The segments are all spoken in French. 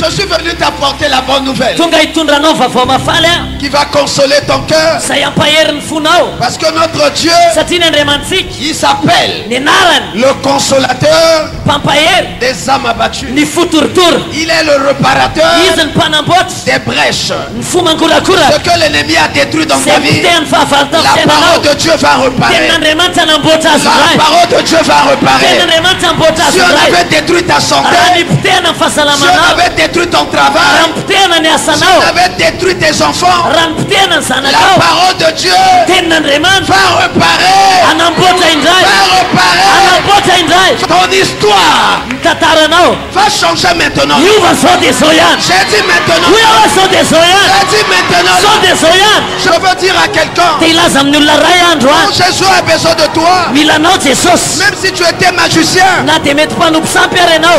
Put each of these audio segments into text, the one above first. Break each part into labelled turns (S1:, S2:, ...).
S1: Je suis venu t'apporter la bonne nouvelle qui va consoler ton cœur. Parce que notre Dieu, il s'appelle le consolateur des âmes abattues. Il est le réparateur des brèches. Ce que l'ennemi a détruit dans ta vie, la parole de Dieu va réparer. La parole de Dieu va réparer. Si on avait détruit ta santé, si on avait détruit ton travail, si on avait détruit tes enfants, la parole de Dieu va réparer. Ton histoire va changer maintenant. J'ai dit maintenant. J'ai dit maintenant. Je veux dire à quelqu'un, quand Jésus a besoin de toi, même si tu étais magicien,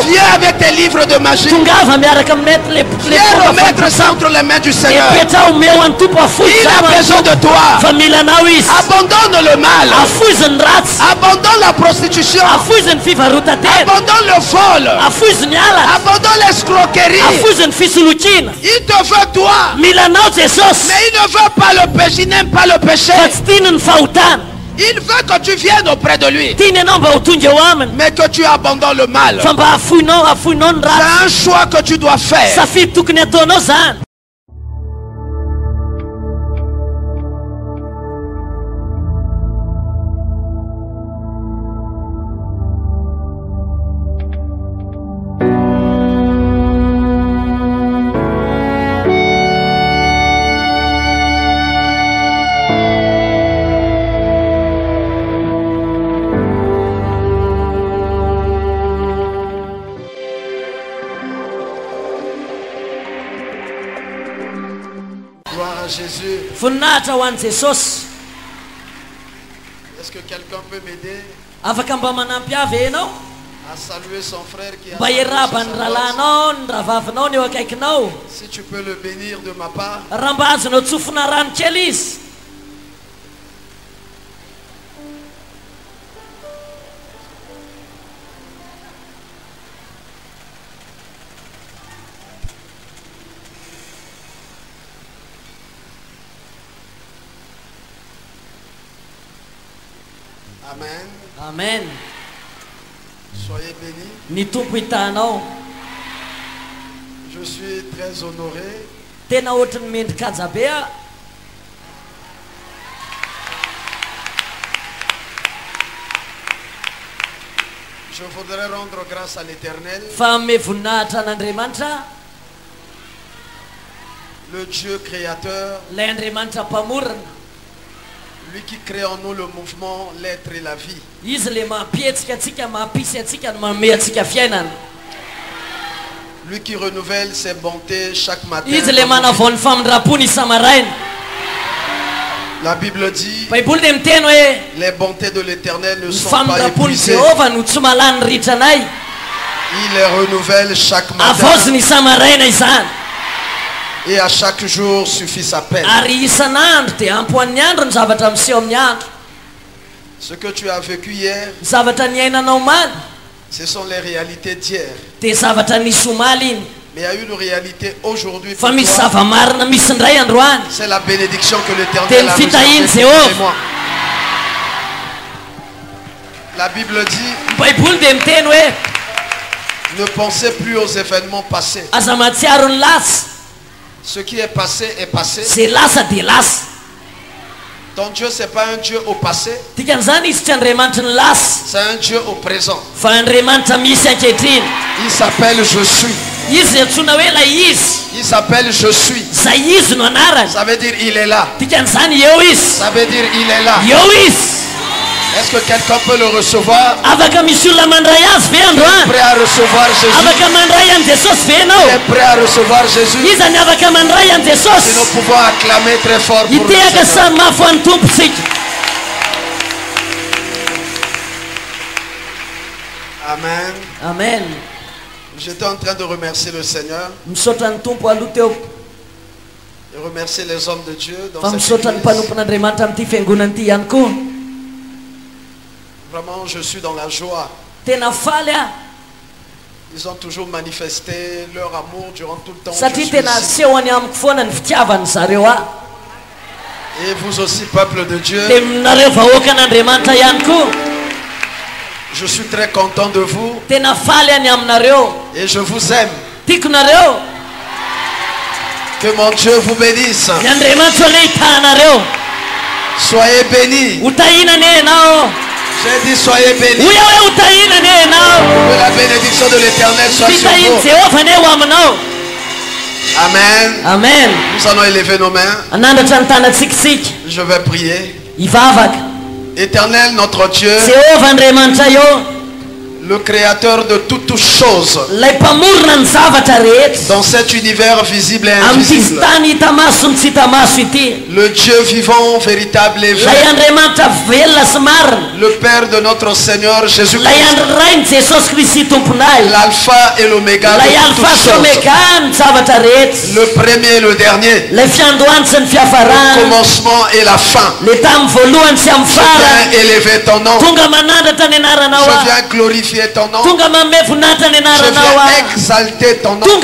S1: viens avec tes livres de magie. Viens remettre ça entre les mains du Seigneur. Il a besoin de toi. Abandonne le mal. Abandonne la prostitution. Abandonne le vol. Abandonne l'escroquerie. Il te veut toi. Mais il ne veut pas le péché. Il n'aime pas le péché. Il veut que tu viennes auprès de lui. Mais que tu abandonnes le mal. C'est un choix que tu dois faire. Jésus. Est-ce que quelqu'un peut m'aider à saluer son frère qui a si tu peux le bénir de ma part. Amen.
S2: Amen.
S1: Soyez bénis. Je suis très honoré. Je voudrais rendre grâce à l'Éternel, le Dieu créateur, lui qui crée en nous le mouvement, l'être et la vie. Lui qui renouvelle ses bontés chaque matin. La Bible dit, les bontés de l'Éternel ne sont pas épuisées. Il les renouvelle chaque matin. Et à chaque jour suffit sa peine. Ce que tu as vécu hier, ce sont les réalités d'hier. Mais il y a une réalité aujourd'hui pour toi. C'est la bénédiction que l'Éternel a reçue. La Bible dit, ne pensez plus aux événements passés. Ce qui est passé est passé. Ton Dieu, ce n'est pas un Dieu au passé. C'est un Dieu au présent. Il s'appelle Je suis. Il s'appelle Je suis. Ça veut dire il est là. Ça veut dire il est là. Est-ce que quelqu'un peut le recevoir? Tu es prêt à recevoir Jésus? Tu es prêt à recevoir Jésus? Si nous pouvons acclamer très fort pour le Seigneur. Amen.
S2: Amen.
S1: J'étais en train de remercier le Seigneur et remercier les hommes de Dieu dans cette église. Vraiment, je suis dans la joie.
S2: Ils ont toujours manifesté leur amour durant tout le temps. Et vous aussi, peuple de Dieu. Je suis très content de vous. Et je vous aime. Que mon Dieu vous bénisse. Soyez bénis. J'ai dit soyez bénis. Que la bénédiction de l'Éternel soit sur vous. Amen.
S1: Amen.
S2: Nous allons élever nos mains. Je vais prier. Éternel notre Dieu, le créateur de toutes choses, dans cet univers visible et invisible, le Dieu vivant, véritable et vrai, le Père de notre Seigneur Jésus-Christ, l'alpha et l'oméga de toutes choses, le premier et le dernier, le commencement et la fin. Je viens élever ton nom, je viens glorifier ton nom, je viens exalter ton nom pour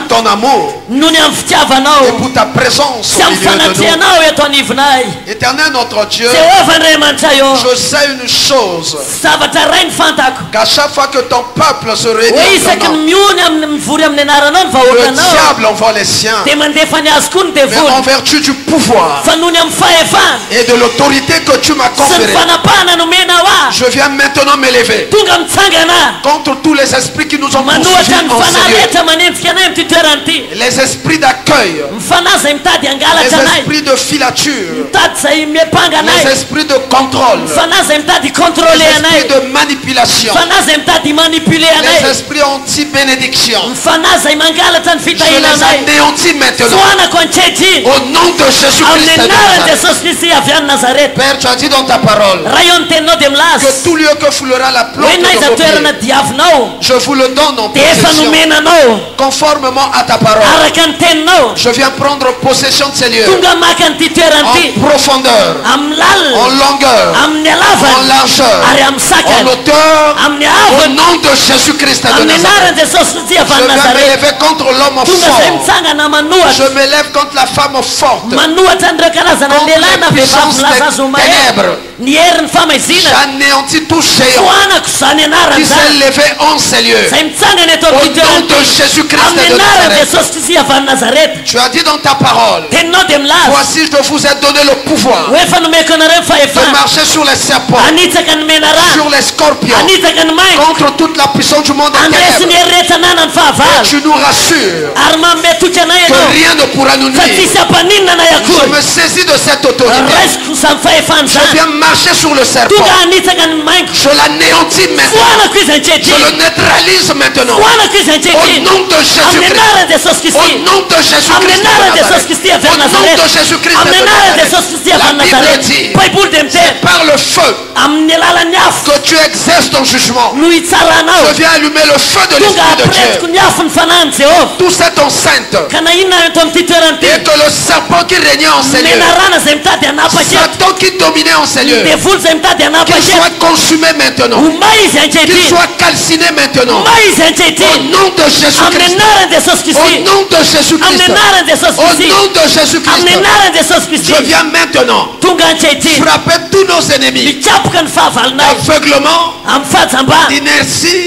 S2: ton amour et pour ta présence au milieu de nous. Éternel notre Dieu, je sais une chose, qu'à chaque fois que ton peuple se réunit en ton nom, le diable envoie les siens, mais en vertu du pouvoir et de l'autorité que tu m'as conférée, je viens maintenant m'élever contre tous les esprits qui nous ont poursuivis en Seigneur. Les esprits d'accueil, les esprits de filature, les esprits de contrôle, les esprits de manipulation, les esprits anti-bénédiction, je les anéantis maintenant au nom de Jésus-Christ de Nazareth. Père, tu as dit dans ta parole que tout lieu que foulera la plante de vos pieds, je vous le donne en possession conformément à ta parole. Je viens prendre possession de ces lieux en profondeur, en longueur, en largeur, en hauteur, au nom de Jésus-Christ de Nazareth. Je viens m'élever contre l'homme fort, je m'élève contre la femme forte, contre les puissances des ténèbres. J'anéantis tout géant qui s'est levé en ces lieux au nom de Jésus-Christ de Nazareth. Tu as dit dans ta parole, voici je vous ai donné le pouvoir de marcher sur les serpents, sur les scorpions, contre toute la puissance du monde en ténèbres. Et tu nous rassures que rien ne pourra nous nuire. Je me saisis de cette autorité. Je viens marcher sur le serpent. Je l'anéantis maintenant. Je le neutralise maintenant. Au nom de Jésus-Christ. Au nom de Jésus-Christ. Au nom de Jésus-Christ. La Bible dit, c'est par le feu que tu exerces ton jugement. Je viens allumer le feu de l'Esprit de Dieu. Tout cette enceinte. Et que le serpent qui régnait en ces lieux, Satan qui dominait en ces lieux, qu'il soit consumé maintenant, qu'il soit calciné maintenant, au nom de Jésus-Christ, au nom de Jésus-Christ, au nom de Jésus-Christ. Je viens maintenant frapper tous nos ennemis d'aveuglement, d'inertie,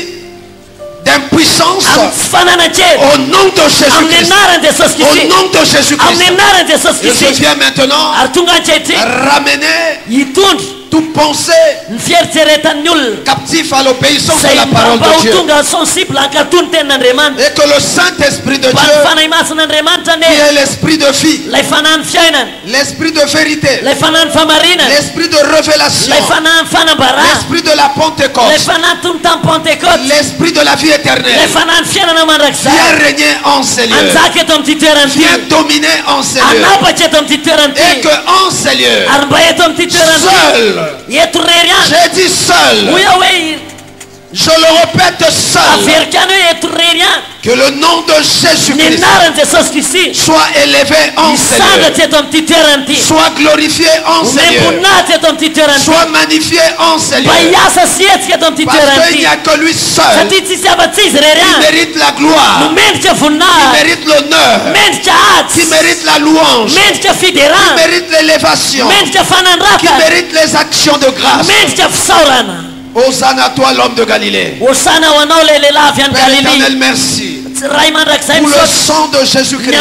S2: d'impuissance, au nom de Jésus-Christ. Au nom de Jésus-Christ. Et je viens maintenant ramener toute pensée captif à l'obéissance de la parole de Dieu. Et que le Saint-Esprit de Dieu, qui est l'esprit de vie, l'esprit de vérité, l'esprit de révélation, l'esprit de la Pentecôte, l'esprit de la vie éternelle, viens régner en ces lieux, viens dominer en ces lieux, et que en ces lieux, seul, j'ai dit seul,
S1: Je le répète seul. Que le nom de Jésus-Christ soit élevé en Seigneur. Soit glorifié en Seigneur. Soit magnifié en Seigneur. Parce qu'il n'y a que lui seul. Il mérite la gloire. Il mérite l'honneur. Il mérite la louange. Il mérite l'élévation. Il mérite les actions de grâce. Hosanna à toi, l'homme de Galilée. Père éternel, merci pour le sang de Jésus-Christ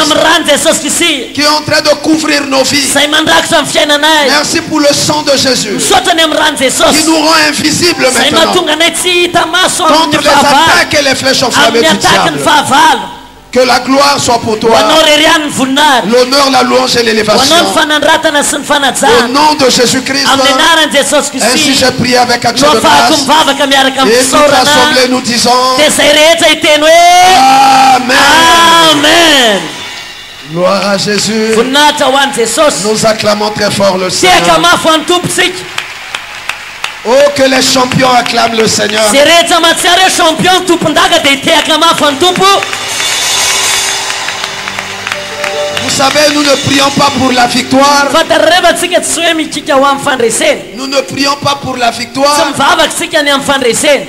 S1: qui est en train de couvrir nos vies. Merci pour le sang de Jésus qui nous rend invisibles maintenant contre les attaques et les flèches enflammées du diable. Que la gloire soit pour toi. L'honneur, la louange et l'élévation. Au nom de Jésus-Christ. Ainsi j'ai prié avec action de grâce. Et toute l'assemblée nous disons Amen. Amen. Gloire à Jésus. Nous acclamons très fort le Seigneur. Oh, que les champions acclament le Seigneur. Vous savez, nous ne prions pas pour la victoire. Nous ne prions pas pour la victoire,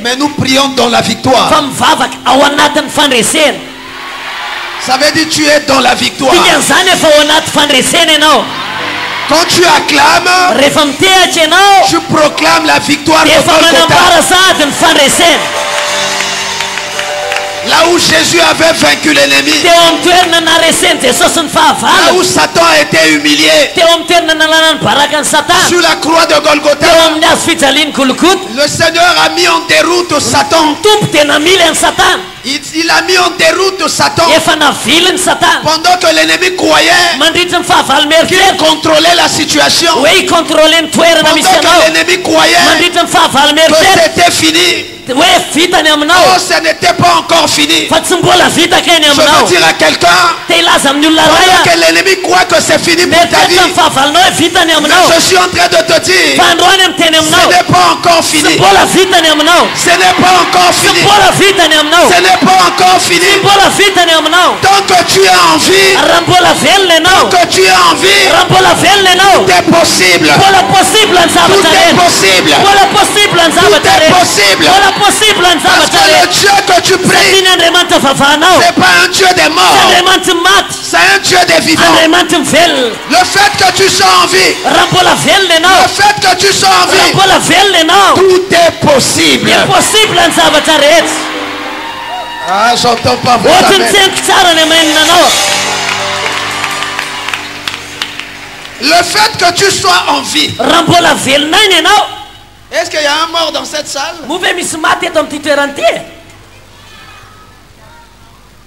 S1: mais nous prions dans la victoire. Ça veut dire tu es dans la victoire. Quand tu acclames, tu proclames la victoire de là où Jésus avait vaincu l'ennemi, là où Satan a été humilié, sur la croix de Golgotha, le Seigneur a mis en déroute Satan. Il a mis en déroute Satan pendant que l'ennemi croyait qu'il contrôlait la situation, pendant que l'ennemi croyait que c'était fini. Oh, ce n'était pas encore fini. Je veux dire à quelqu'un, pendant que l'ennemi croit que c'est fini pour ta vie, je suis en train de te dire, ce n'est pas encore fini. Ce n'est pas encore fini. Ce n'est pas encore fini. Tant que tu as envie, tant que tu as envie, tout est possible. Tout est possible. Tout est possible. Parce que le Dieu que tu pries, ce n'est pas un Dieu des morts, c'est un Dieu des vivants. Le fait que tu sois en vie, le fait que tu sois en vie, tout est possible. Ah, j'entends pas vos amen. Le fait que tu sois en vie. Est-ce qu'il y a un mort dans cette salle?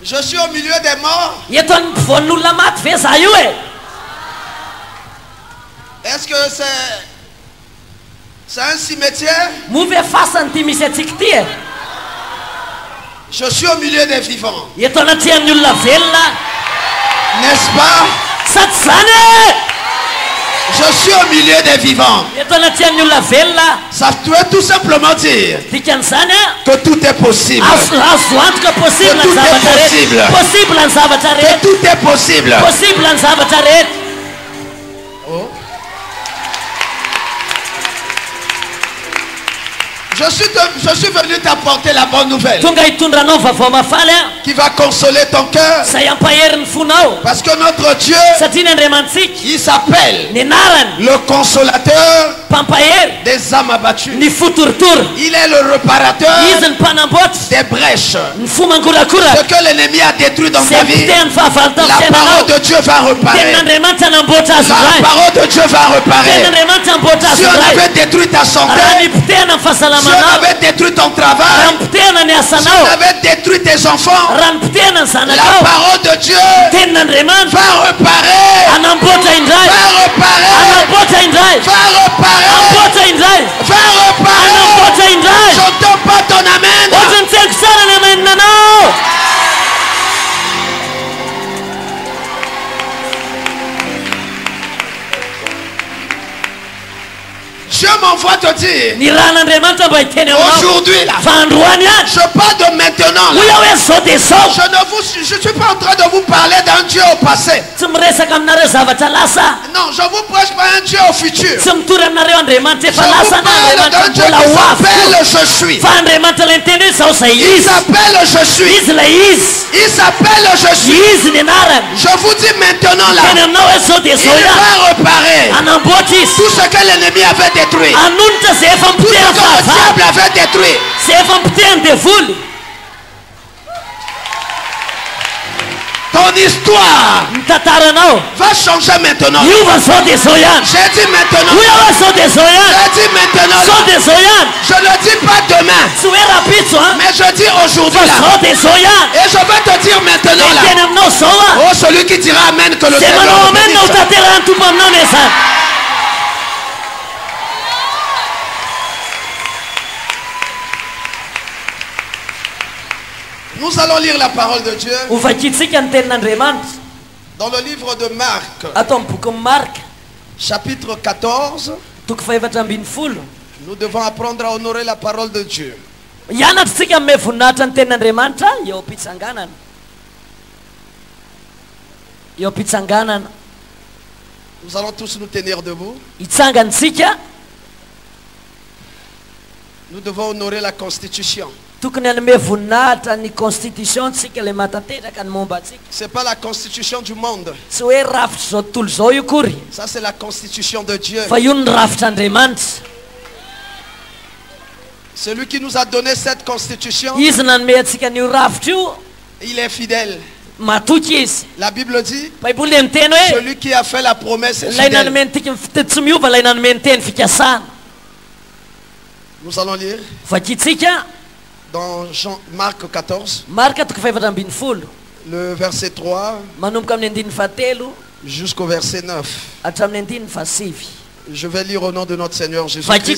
S1: Je suis au milieu des morts. Est-ce que c'est un cimetière? Je suis au milieu des vivants. N'est-ce pas? Je suis au milieu des vivants. Ça veut tout simplement dire que tout est possible. Que tout est possible. Oh. Je suis venu t'apporter la bonne nouvelle qui va consoler ton cœur. Parce que notre Dieu, il s'appelle le consolateur des âmes abattues. Il est le réparateur des brèches. Ce que l'ennemi a détruit dans ta vie, la parole de Dieu va réparer. La parole de Dieu va réparer. Si on avait détruit ta santé, si on avait détruit ton travail, si on avait détruit tes enfants, la parole de Dieu va réparer. Va réparer. J'entends pas ton amen. Dieu m'envoie te dire, aujourd'hui là, je parle de maintenant là. Je ne suis pas en train de vous parler d'un Dieu au passé. Non, je vous prêche pas un Dieu au futur. Je vous parle d'un Dieu qui s'appelle je suis. Il s'appelle je suis. Il s'appelle je suis. Je vous dis maintenant là, il va réparer tout ce que l'ennemi avait détruit, tout ce que le diable avait détruit. Ton histoire va changer maintenant. J'ai dit maintenant. J'ai dit maintenant. Je ne dis pas demain, mais je dis aujourd'hui là. Et je vais te dire maintenant là. Oh, celui qui dira amen que le Seigneur le bénisse. Nous allons lire la parole de Dieu dans le livre de Marc, chapitre 14. Nous devons apprendre à honorer la parole de Dieu. Nous allons tous nous tenir debout. Nous devons honorer la Constitution. C'est pas la constitution du monde. Ça c'est la constitution de Dieu. Celui qui nous a donné cette constitution, il est fidèle. La Bible dit, celui qui a fait la promesse est fidèle. Nous allons lire dans Marc 14, le verset 3 jusqu'au verset 9. Je vais lire au nom de notre Seigneur Jésus-Christ.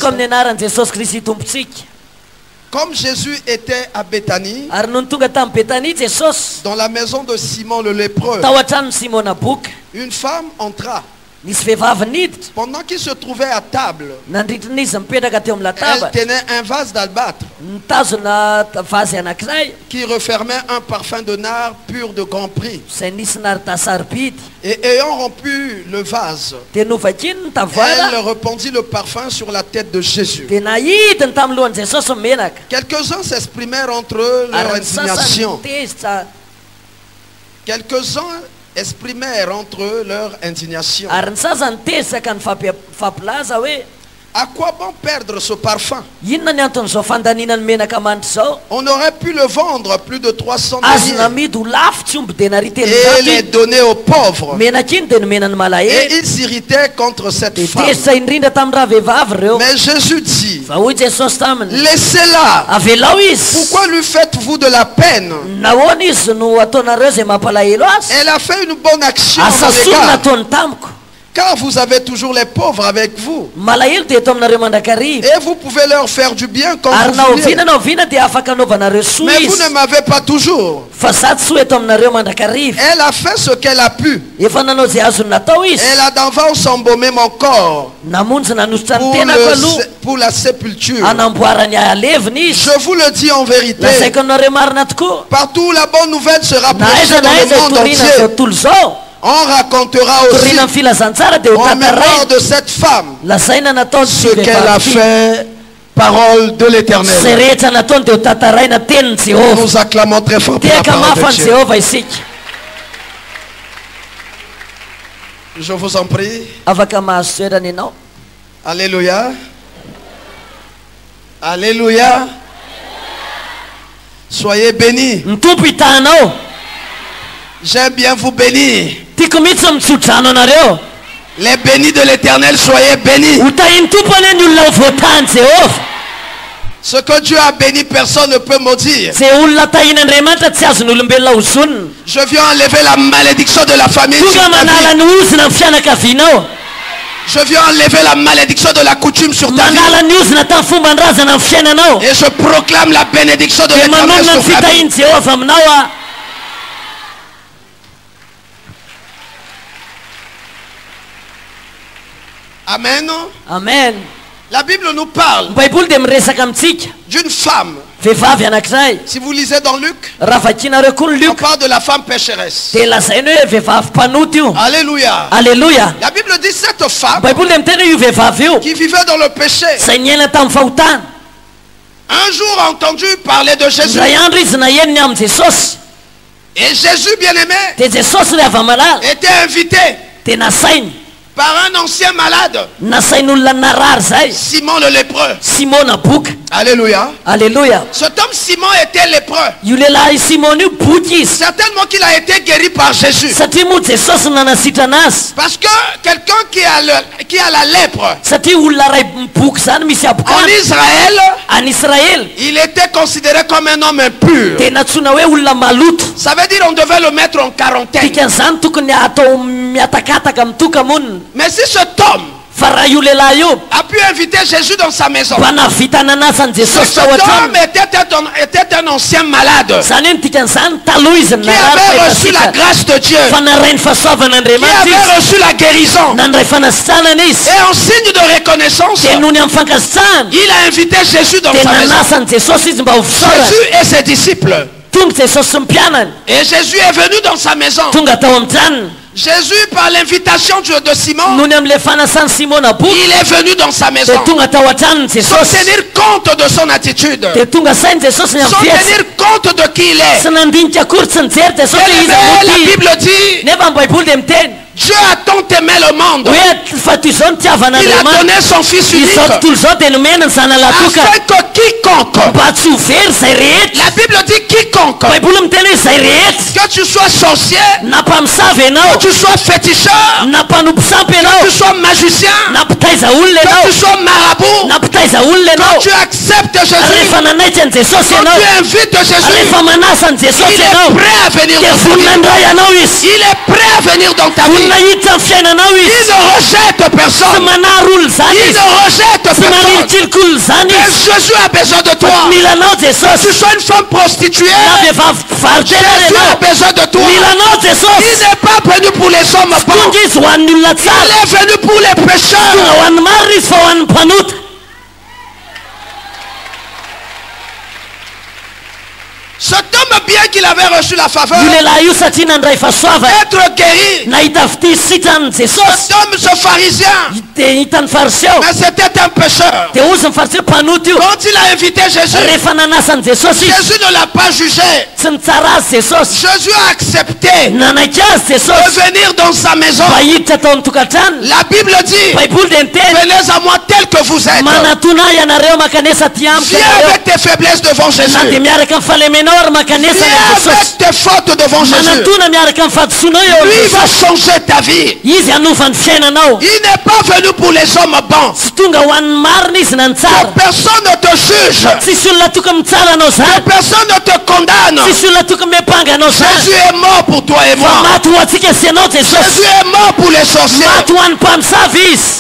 S1: Comme Jésus était à Béthanie, dans la maison de Simon le lépreux, une femme entra. Pendant qu'il se trouvait à table, elle tenait un vase d'albâtre qui refermait un parfum de nard pur de grand prix. Et ayant rompu le vase, elle répandit le parfum sur la tête de Jésus. Quelques-uns s'exprimèrent entre eux leur indignation. Quelques-uns exprimèrent entre eux leur indignation. À quoi bon perdre ce parfum? On aurait pu le vendre plus de 300 deniers et les donner aux pauvres. Et ils s'irritaient contre cette femme. Mais Jésus dit, laissez-la. Pourquoi lui faites-vous de la peine? Elle a fait une bonne action. Car vous avez toujours les pauvres avec vous. Et vous pouvez leur faire du bien comme vous voulez. Mais vous ne m'avez pas toujours. Elle a fait ce qu'elle a pu. Elle a d'avance embaumé mon corps pour la sépulture. Je vous le dis en vérité, partout où la bonne nouvelle sera prêchée dans le monde entier, on racontera aussi en mémoire de cette femme ce qu'elle a fait. Parole de l'Éternel. Nous acclamons très fort pour la parole de Dieu. Je vous en prie. Alléluia. Alléluia. Soyez bénis. J'aime bien vous bénir. Les bénis de l'Éternel, soyez bénis. Ce que Dieu a béni, personne ne peut maudire. Je viens enlever la malédiction de la famille sur ta vie. Je viens enlever la malédiction de la coutume sur ta vie. Et je proclame la bénédiction de l'Éternel sur ta vie. Amen.
S2: Amen. La Bible nous parle d'une femme. Si vous lisez dans Luc, on parle de la femme pécheresse. Alléluia.
S1: Alléluia.
S2: La Bible dit cette femme qui vivait dans le péché. Un jour a entendu parler de Jésus. Et Jésus bien-aimé était invité par un ancien malade, Simon le lépreux. Alléluia.
S1: Alléluia.
S2: Cet homme Simon était lépreux. Certainement qu'il a été guéri par Jésus. Parce que quelqu'un qui a la lèpre, en Israël, il était considéré comme un homme impur. Ça veut dire qu'on devait le mettre en quarantaine. Mais si cet homme a pu inviter Jésus dans sa maison, cet homme était un ancien malade qui avait reçu la grâce de Dieu, qui avait reçu la guérison, et en signe de reconnaissance, il a invité Jésus dans sa maison. Jésus et ses disciples. Et Jésus est venu dans sa maison. Jésus, par l'invitation de Simon, il est venu dans sa maison sans tenir compte de son attitude, sans tenir compte de qui il est. La Bible dit, Dieu a tant aimé le monde, il a donné son fils unique, afin que quiconque, la Bible dit quiconque, que tu sois sorcier, que tu sois féticheur, que tu sois magicien, que tu sois marabout, quand tu acceptes Jésus, quand tu invites Jésus, il est prêt à venir dans ta vie. Il est prêt à venir dans ta vie. Il ne rejette personne. Il ne rejette personne. Et Jésus a besoin de toi. Que tu sois une femme prostituée, Jésus a besoin de toi. Il n'est pas venu pour les hommes bons. Il est venu pour les pécheurs. Cet homme, bien qu'il avait reçu la faveur d'être guéri, cet homme, ce pharisien, mais c'était un pécheur. Quand il a invité Jésus, Jésus ne l'a pas jugé. Jésus a accepté de venir dans sa maison. La Bible dit, venez à moi tel que vous êtes. Viens avec tes faiblesses devant Jésus. Viens avec tes fautes devant Jésus. Lui va changer ta vie. Il n'est pas venu pour les hommes bons. Que personne ne te juge. Que personne ne te condamne. Jésus est mort pour toi et moi. Jésus est mort pour les sorciers.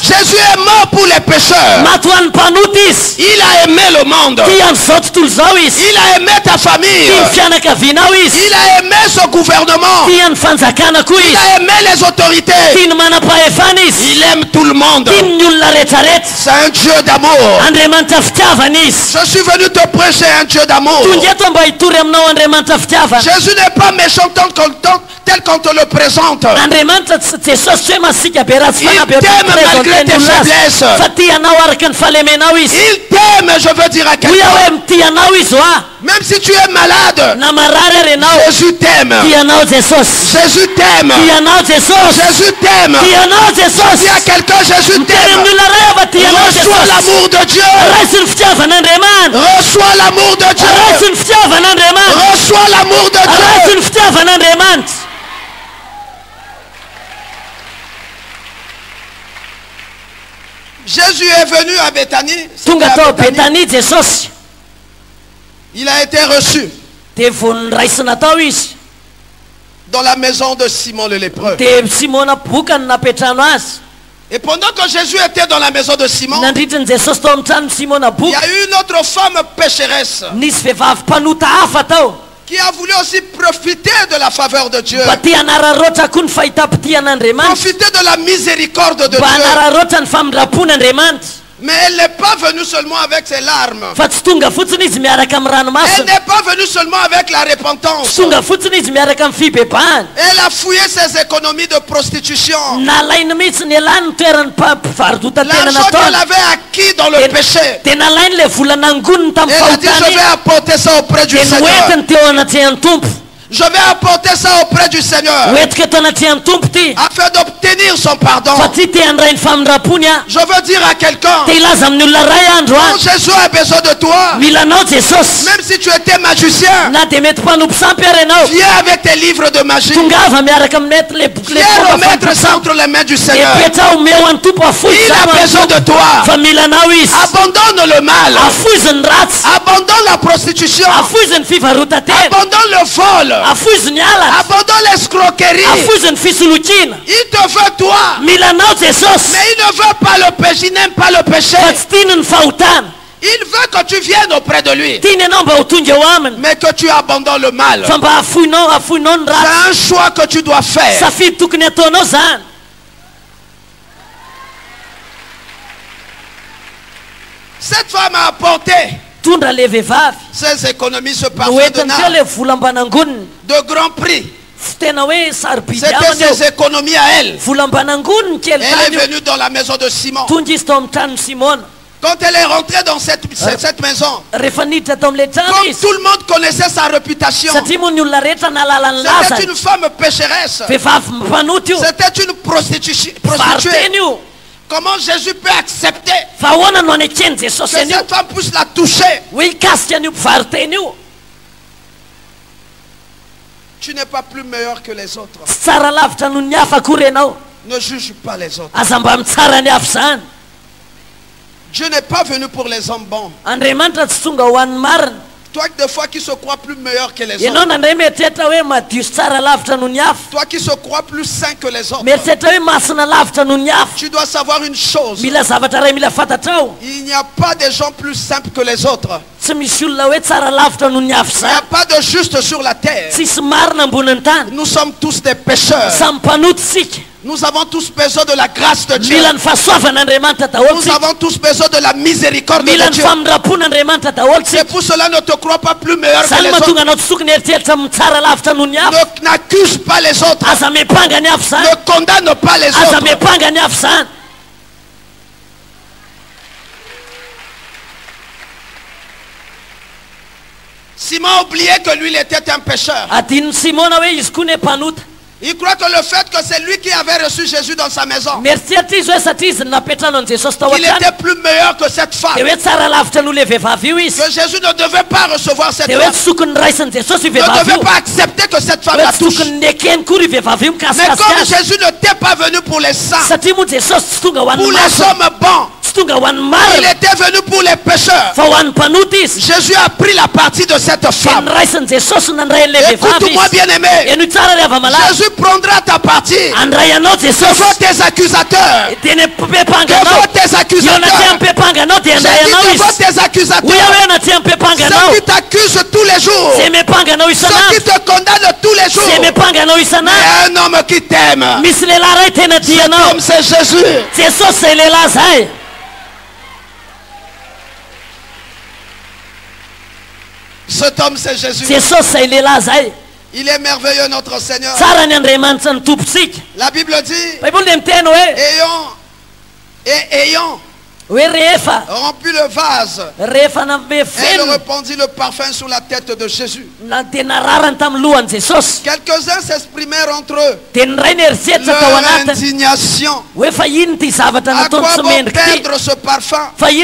S2: Jésus est mort pour les pécheurs. Il a aimé le monde. Il a aimé ta famille. Il a aimé ce gouvernement. Il a aimé les autorités. Il aime tout le monde. C'est un Dieu d'amour. Je suis venu te prêcher un Dieu d'amour. Jésus n'est pas méchant tel qu'on te le présente. Il t'aime malgré tes faiblesses. Il t'aime, je veux dire à quelqu'un. Même si tu es malade, Jésus t'aime. Jésus t'aime. Jésus t'aime. Dis à quelqu'un, Jésus t'aime. Reçois l'amour de Dieu. Reçois l'amour de Dieu. Reçois l'amour de Dieu. Jésus est venu à Béthanie. Il a été reçu dans la maison de Simon le lépreux. Et pendant que Jésus était dans la maison de Simon, il y a eu une autre femme pécheresse qui a voulu aussi profiter de la faveur de Dieu, profiter de la miséricorde de Dieu. Mais elle n'est pas venue seulement avec ses larmes. Elle n'est pas venue seulement avec la repentance. Elle a fouillé ses économies de prostitution. L'argent qu'elle avait acquis dans le péché. Elle a dit, je vais apporter ça auprès du Seigneur. Je vais apporter ça auprès du Seigneur afin d'obtenir son pardon. Je veux dire à quelqu'un, quand Jésus a besoin de toi, même si tu étais magicien, viens avec tes livres de magie. Viens remettre ça entre les mains du Seigneur. Il a besoin de toi. Abandonne le mal. Abandonne la prostitution. Abandonne le vol. Abandonne l'escroquerie. Il te veut toi. Mais il ne veut pas le péché. Il n'aime pas le péché. Il veut que tu viennes auprès de lui. Mais que tu abandonnes le mal. C'est un choix que tu dois faire. Cette femme a apporté ses économies, ce parfum de grand prix. C'était ses économies à elle. Elle est venue dans la maison de Simon. Quand elle est rentrée dans cette maison, comme tout le monde connaissait sa réputation, c'était une femme pécheresse. C'était une prostituée. Comment Jésus peut accepter que cette femme puisse la toucher? Tu n'es pas plus meilleur que les autres. Ne juge pas les autres. Dieu n'est pas venu pour les hommes bons. Toi des fois qui se crois plus meilleur que les autres. Toi qui se crois plus saint que les autres. Tu dois savoir une chose. Il n'y a pas de gens plus simples que les autres. Il n'y a pas de juste sur la terre. Nous sommes tous des pécheurs. Nous avons tous besoin de la grâce de Dieu. Nous avons tous besoin de la miséricorde de Dieu. C'est pour cela ne te crois pas plus meilleur que les autres. N'accuse pas les autres. Ne condamne pas les autres. Simon a oublié que lui il était un pécheur. Il croit que le fait que c'est lui qui avait reçu Jésus dans sa maison, il était plus meilleur que cette femme. Que Jésus ne devait pas recevoir cette femme. Ne devait pas accepter que cette femme la touche. Mais comme Jésus ne t'est pas venu pour les saints, pour les hommes bons, il était venu pour les pécheurs. Jésus a pris la partie de cette femme. Écoute-moi bien aimé. Jésus prendra ta partie. Que vont tes accusateurs. Que vont tes accusateurs. J'ai dit que vont tes accusateurs. Ceux qui t'accusent tous les jours. Ceux qui te condamnent tous les jours. Mais un homme qui t'aime. Cet homme c'est Jésus. Cet homme c'est Jésus. Il est merveilleux notre Seigneur. La Bible dit, ayant rempli le vase, elle répandit le parfum sur la tête de Jésus. Quelques-uns s'exprimèrent entre eux leur indignation. À quoi bon perdre ce parfum? Il y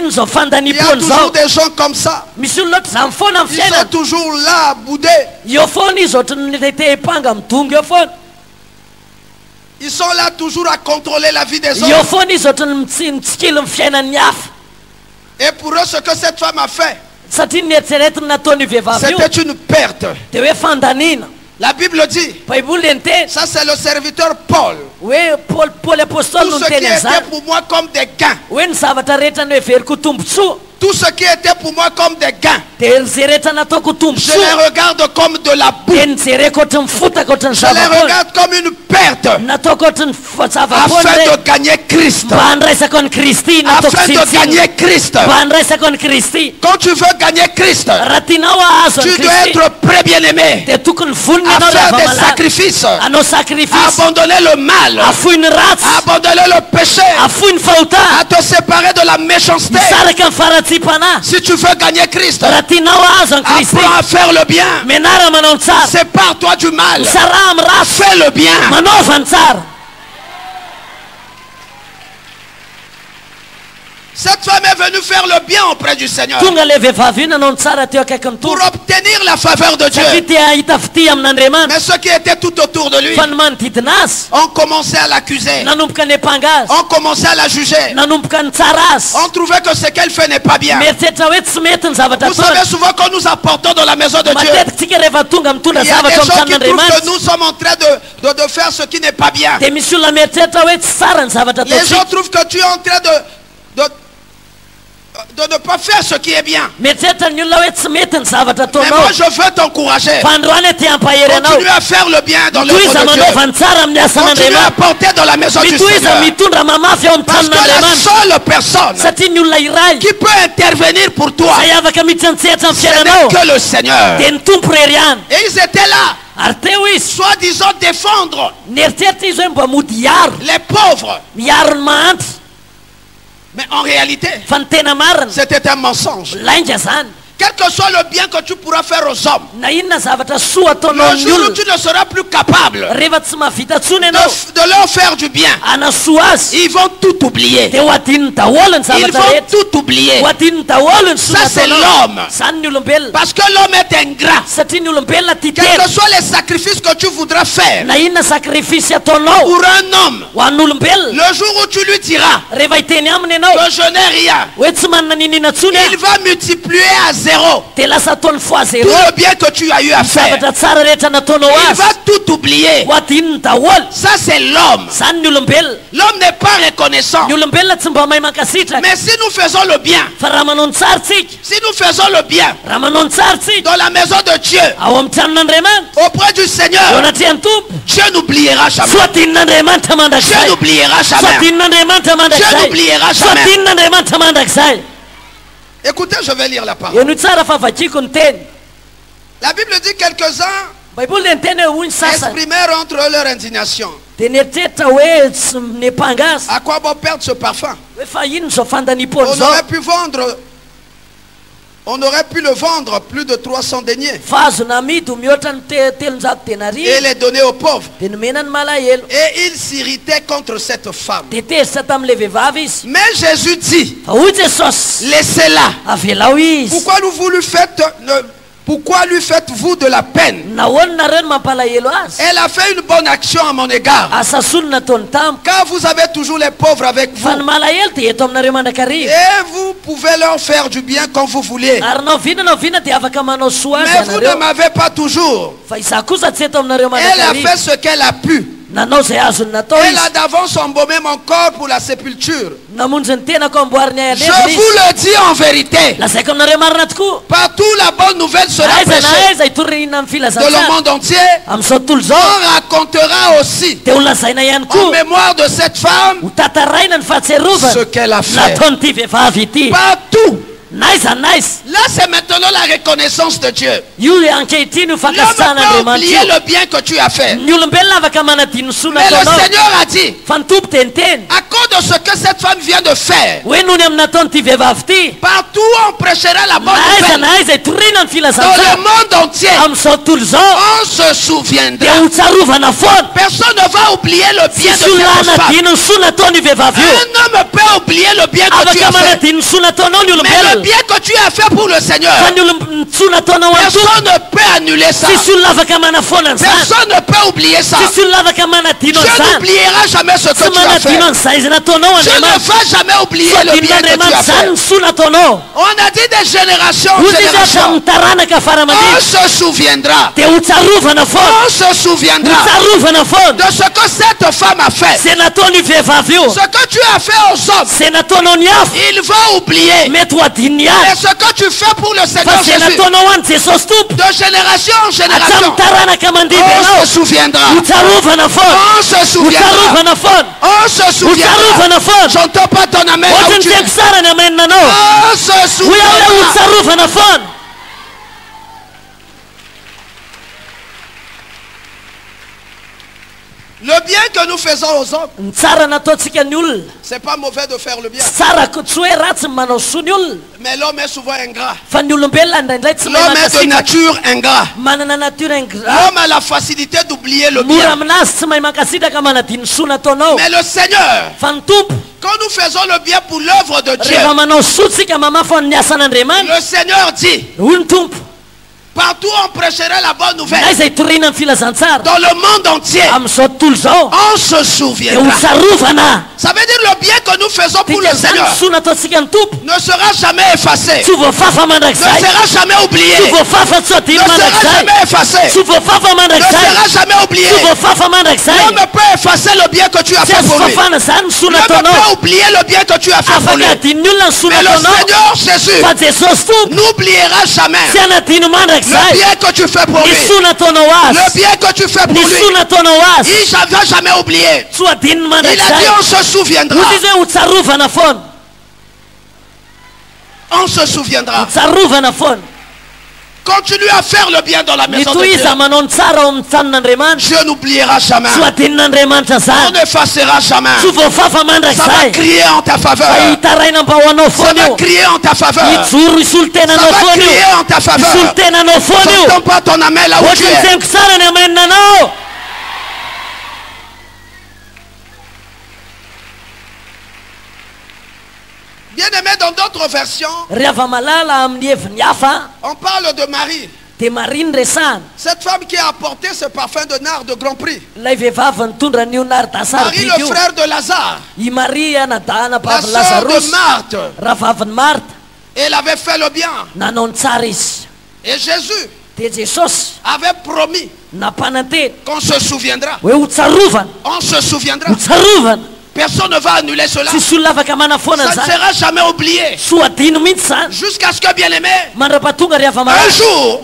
S2: a toujours des gens comme ça. Ils sont toujours là, boudés. Ils sont là toujours à contrôler la vie des autres. Et pour eux, ce que cette femme a fait, c'était une perte. La Bible dit, ça c'est le serviteur Paul. Tout ce qui était pour moi comme des gains,
S1: Tout ce qui était pour moi comme des gains, je les regarde comme de la boue. Je les regarde comme une perte afin de gagner Christ. Afin de gagner Christ. Quand tu veux gagner Christ, tu dois être prêt, bien-aimé, à faire des sacrifices, à abandonner le mal, à abandonner le péché, à te séparer de la méchanceté. Si tu veux gagner Christ, apprends à faire le bien. Sépare-toi du mal. Fais le bien. Cette femme est venue faire le bien auprès du Seigneur pour obtenir la faveur de Dieu. Mais ceux qui étaient tout autour de lui ont commencé à l'accuser, ont commencé à la juger, ont trouvé que ce qu'elle fait n'est pas bien. Vous savez, souvent quand nous apportons dans la maison de Dieu, il y a des gens qui trouvent que nous sommes en train de faire ce qui n'est pas bien. Les gens trouvent que tu es en train de ne pas faire ce qui est bien. Mais moi je veux t'encourager. Continue à faire le bien dans l'œuvre de Dieu. Continue à porter dans la maison du Seigneur. Parce que la seule personne qui peut intervenir pour toi, ce n'est que le Seigneur. Et ils étaient là, soi-disant défendre les pauvres. Mais en réalité, c'était un mensonge. Quel que soit le bien que tu pourras faire aux hommes, le jour où tu ne seras plus capable de leur faire du bien, ils vont tout oublier. Ils vont tout oublier. Ça c'est l'homme. Parce que l'homme est ingrat. Quels que soient les sacrifices que tu voudras faire pour un homme, le jour où tu lui diras que je n'ai rien, il va multiplier à zéro tout le bien que tu as eu à faire. Il va tout oublier. Ça c'est l'homme. L'homme n'est pas reconnaissant. Mais si nous faisons le bien, si nous faisons le bien dans la maison de Dieu, auprès du Seigneur, Dieu n'oubliera jamais. Dieu n'oubliera jamais. Dieu n'oubliera jamais. Écoutez, je vais lire la parole. La Bible dit quelques-uns exprimèrent entre eux leur indignation. À quoi bon perdre ce parfum? On aurait pu le vendre plus de 300 deniers et les donner aux pauvres. Et il s'irritait contre cette femme. Mais Jésus dit, laissez-la. Pourquoi lui faites-vous de la peine? Elle a fait une bonne action à mon égard. Car vous avez toujours les pauvres avec vous. Et vous pouvez leur faire du bien quand vous voulez. Mais vous ne m'avez pas toujours. Elle a fait ce qu'elle a pu. Elle a d'avance embaumé mon corps pour la sépulture. Je vous le dis en vérité, partout la bonne nouvelle sera prêchée de le monde entier. On racontera aussi en mémoire de cette femme ce qu'elle a fait. Partout. Là c'est maintenant la reconnaissance de Dieu. L'homme peut oublier le bien que tu as fait. Mais le Seigneur a dit, à cause de ce que cette femme vient de faire, partout on prêchera la bonne nouvelle. Dans le monde entier, on se souviendra. Personne ne va oublier le bien de cette femme. Un homme peut oublier le bien que tu as fait. Mais le bien que tu as fait pour le Seigneur, personne ne peut annuler ça. Personne ne peut oublier ça. Dieu n'oubliera jamais ce que tu as fait.
S2: ne vais jamais oublier le bien que tu as fait. On a dit des générations en génération. On se souviendra. On se souviendra de ce que cette femme a fait. Ce que tu as fait aux hommes, il va oublier. Mais ce que tu fais pour le Seigneur Jésus, de génération en génération, on se souviendra. On se souviendra. On se souviendra. J'entends pas ton amen. On se souviendra. Le bien que nous faisons aux hommes, c'est pas mauvais de faire le bien. Mais l'homme est souvent ingrat. L'homme est de nature ingrat. L'homme a la facilité d'oublier le bien. Mais le Seigneur, quand nous faisons le bien pour l'œuvre de Dieu, le Seigneur dit, partout on prêcherait la bonne nouvelle. Dans le monde entier, on se souviendra. Ça veut dire le bien que nous faisons pour le Seigneur ne sera jamais effacé. Ne sera jamais oublié. Ne sera jamais effacé. Ne sera jamais oublié. L'homme ne peut effacer le bien que tu as fait pour lui. L'homme ne peut oublier le bien que tu as fait pour lui. Mais le Seigneur Jésus n'oubliera jamais le bien que tu fais pour lui. Le bien que tu fais pour lui. Il ne va jamais oublier. Il a dit on se souviendra. On se souviendra. Continue à faire le bien dans la maison de Dieu. Dieu n'oubliera jamais. On n'effacera jamais. Ça va crier en ta faveur. Ça va crier en ta faveur. Ça va crier en ta faveur. Je n'entends pas ton amen là où tu es. Bien aimé, dans d'autres versions, on parle de Marie. Cette femme qui a apporté ce parfum de nard de grand prix. Marie, le frère de Lazare. La sœur de Marthe. Elle avait fait le bien. Et Jésus avait promis qu'on se souviendra. On se souviendra. Personne ne va annuler cela. Ça ne sera jamais oublié. Jusqu'à ce que, bien aimé, un jour,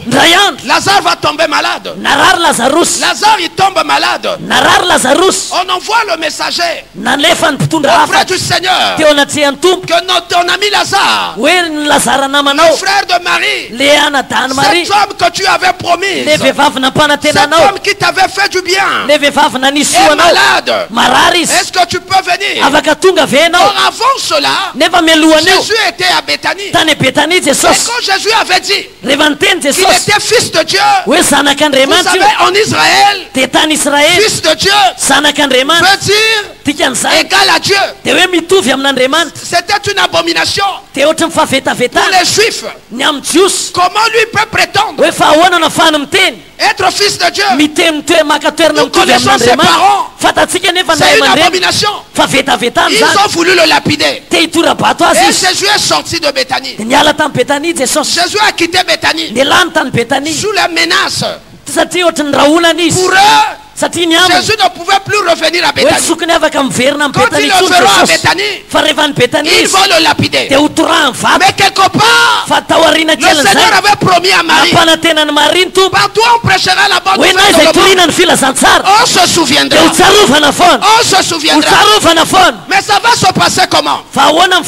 S2: Lazare va tomber malade. Lazare, il tombe malade. On envoie le messager auprès du Seigneur que ton ami Lazare, le frère de Marie, cette femme que tu avais promise, cette femme qui t'avait fait du bien, est malade. Est-ce que tu peux venir? Or avant cela, Jésus était à Béthanie. Et quand Jésus avait dit qu'il était fils de Dieu, vous savez, en Israël, fils de Dieu veut dire égal à Dieu. C'était une abomination pour les Juifs. Comment lui peut prétendre être fils de Dieu? Nous connaissons ses parents. C'est une abomination. Ils ont voulu le lapider. Et Jésus est sorti de Béthanie. Jésus a quitté Béthanie sous la menace. Pour eux, Jésus ne pouvait plus revenir à Béthanie. Quand il le verra à Béthanie, ils vont le lapider. Mais quelque part, le Seigneur avait promis à Marie, partout on prêchera la bonne nouvelle dans le monde. On se souviendra. On se souviendra. Mais ça va se passer comment? Pendant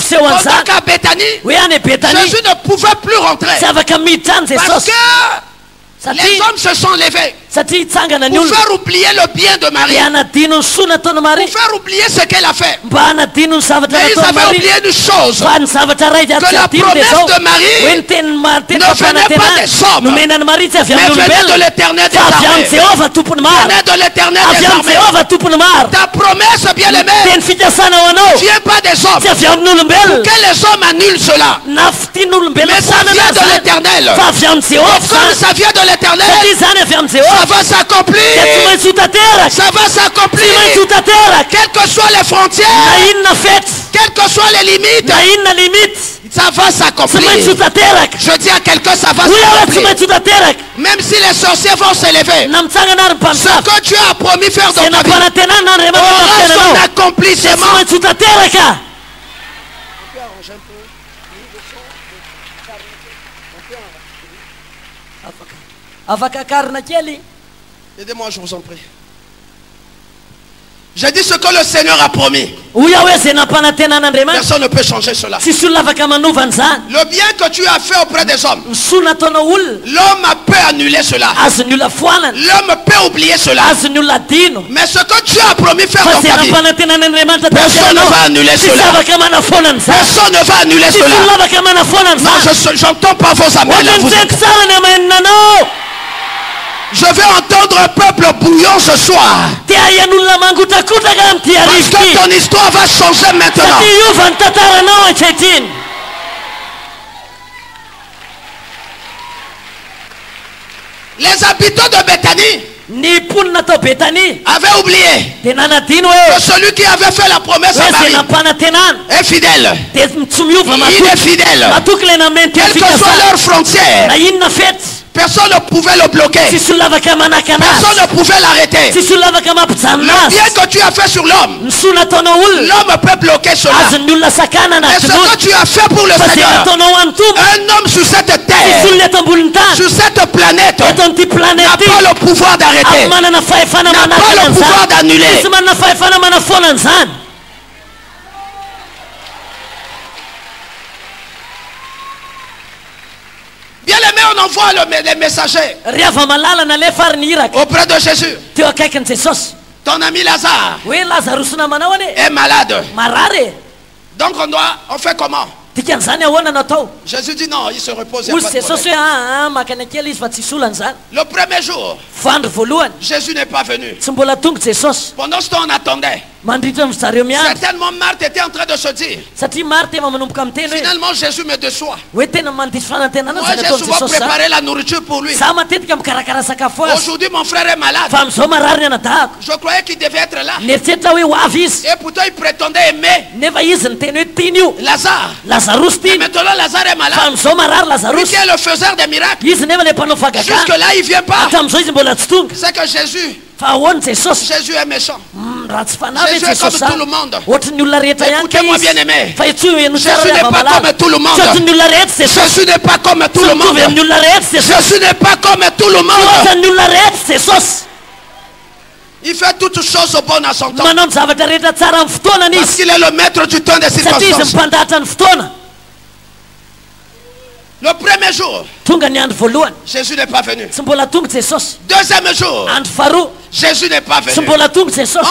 S2: qu'à Béthanie, Jésus ne pouvait plus rentrer. Parce que les hommes se sont levés pour faire oublier le bien de Marie, pour faire oublier ce qu'elle a fait. Mais ils avaient oublié une chose, que la promesse de Marie ne venait pas des hommes, mais venait de l'Éternel des armées. Venait de l'Éternel des armées. Ta promesse, bien aimée, ne vient pas des hommes pour que les hommes annulent cela, mais ça vient de l'Éternel. Comme ça vient de l'Éternel, ça va s'accomplir. Ça va s'accomplir. Quelles que soient les frontières, quelles que soient les limites, ça va s'accomplir. Je dis à quelqu'un, ça va s'accomplir. Même si les sorciers vont s'élever, ce que tu as promis faire dans ta vie aura son accomplissement. Aidez-moi, je vous en prie. J'ai dit ce que le Seigneur a promis. Personne ne peut changer cela. Le bien que tu as fait auprès des hommes, l'homme peut annuler cela. L'homme peut oublier cela. Mais ce que tu as promis faire dans ta vie, personne ne va annuler cela. Personne ne va annuler cela. Non, j'entends pas vos amens. Je vais entendre un peuple bouillant ce soir. Parce que ton histoire va changer maintenant. Les habitants de Béthanie avaient oublié que celui qui avait fait la promesse à Marie est fidèle. Il est fidèle. Quelles que soient leurs frontières, personne ne pouvait le bloquer. Personne ne pouvait l'arrêter. Le bien que tu as fait sur l'homme, l'homme peut bloquer cela. Et ce que tu as fait pour le Seigneur, un homme sur cette terre, sur cette planète, n'a pas le pouvoir d'arrêter, n'a pas le pouvoir d'annuler. Bien aimé, on envoie les messagers auprès de Jésus. Ton ami Lazare est malade. Donc on fait comment? Jésus dit non, il se repose. Le premier jour, Jésus n'est pas venu. Pendant ce temps, on attendait. Certainement Marthe était en train de se dire, finalement Jésus me déçoit. Moi j'ai souvent préparé la nourriture pour lui. Aujourd'hui mon frère est malade. Je croyais qu'il devait être là. Et pourtant il prétendait aimer Lazare. Et maintenant Lazare est malade. Lui qui est le faiseur des miracles, jusque là il ne vient pas. C'est que Jésus est méchant. Jésus est comme tout le monde. Écoutez-moi bien aimé, Jésus n'est pas comme tout le monde. Jésus n'est pas comme tout le monde. Jésus n'est pas comme tout le monde. Il fait toutes choses au bon à son temps. Parce qu'il est le maître du temps des circonstances. Le premier jour, Jésus n'est pas venu. Deuxième jour, Jésus n'est pas venu. On